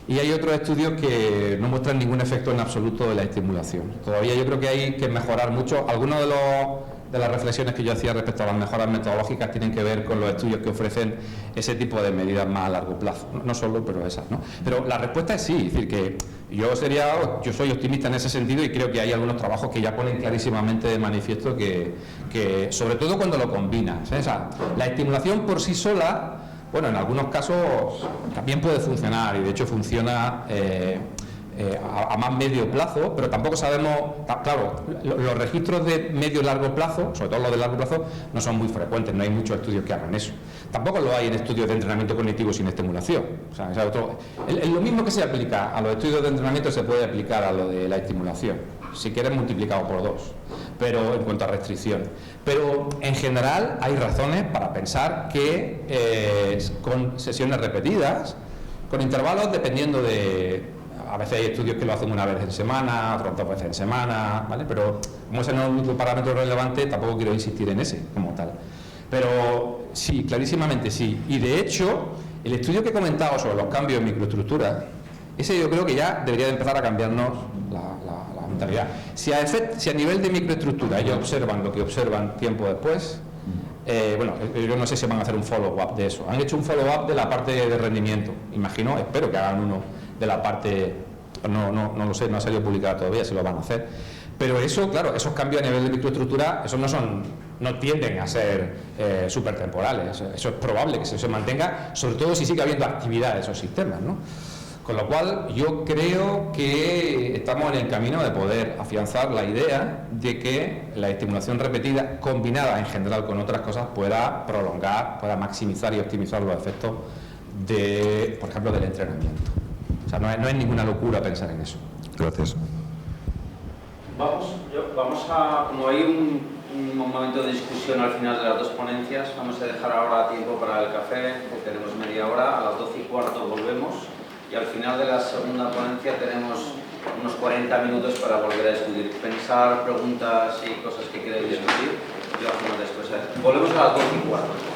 Y hay otros estudios que no muestran ningún efecto en absoluto de la estimulación. Todavía yo creo que hay que mejorar mucho. Algunos de las reflexiones que yo hacía respecto a las mejoras metodológicas tienen que ver con los estudios que ofrecen ese tipo de medidas más a largo plazo. No solo, pero esas, ¿no? Pero la respuesta es sí, es decir, que yo soy optimista en ese sentido y creo que hay algunos trabajos que ya ponen clarísimamente de manifiesto que sobre todo cuando lo combinas, ¿eh? O sea, la estimulación por sí sola, bueno, en algunos casos también puede funcionar y de hecho funciona a más medio plazo, pero tampoco sabemos, claro, los registros de medio y largo plazo, sobre todo los de largo plazo, no son muy frecuentes, no hay muchos estudios que hagan eso. Tampoco lo hay en estudios de entrenamiento cognitivo sin estimulación. O sea, lo mismo que se aplica a los estudios de entrenamiento se puede aplicar a lo de la estimulación, si quieres multiplicado por 2, pero en cuanto a restricción. Pero en general hay razones para pensar que con sesiones repetidas, con intervalos dependiendo de... A veces hay estudios que lo hacen una vez en semana, otras 2 veces en semana, ¿vale? Pero como ese no es un parámetro relevante, tampoco quiero insistir en ese como tal. Pero sí, clarísimamente sí. Y de hecho, el estudio que he comentado sobre los cambios en microestructuras, ese yo creo que ya debería de empezar a cambiarnos la mentalidad. Si a nivel de microestructura ellos observan lo que observan tiempo después, bueno, yo no sé si van a hacer un follow-up de eso. Han hecho un follow-up de la parte de rendimiento. Imagino, espero que hagan uno de la parte, no lo sé, no ha salido publicado todavía, si lo van a hacer. Pero eso, claro, esos cambios a nivel de microestructura, esos no tienden a ser supertemporales. Eso es probable que se mantenga, sobre todo si sigue habiendo actividad de esos sistemas, ¿no? Con lo cual, yo creo que estamos en el camino de poder afianzar la idea de que la estimulación repetida, combinada en general con otras cosas, pueda prolongar, pueda maximizar y optimizar los efectos de, por ejemplo, del entrenamiento. O sea, no es ninguna locura pensar en eso. Gracias. Vamos a, como hay un momento de discusión al final de las dos ponencias, vamos a dejar ahora tiempo para el café, porque tenemos media media hora, a las 12:15 volvemos y al final de la segunda ponencia tenemos unos 40 minutos para volver a discutir, pensar, preguntas y cosas que queréis discutir y lo hacemos después. Volvemos a las 12:15.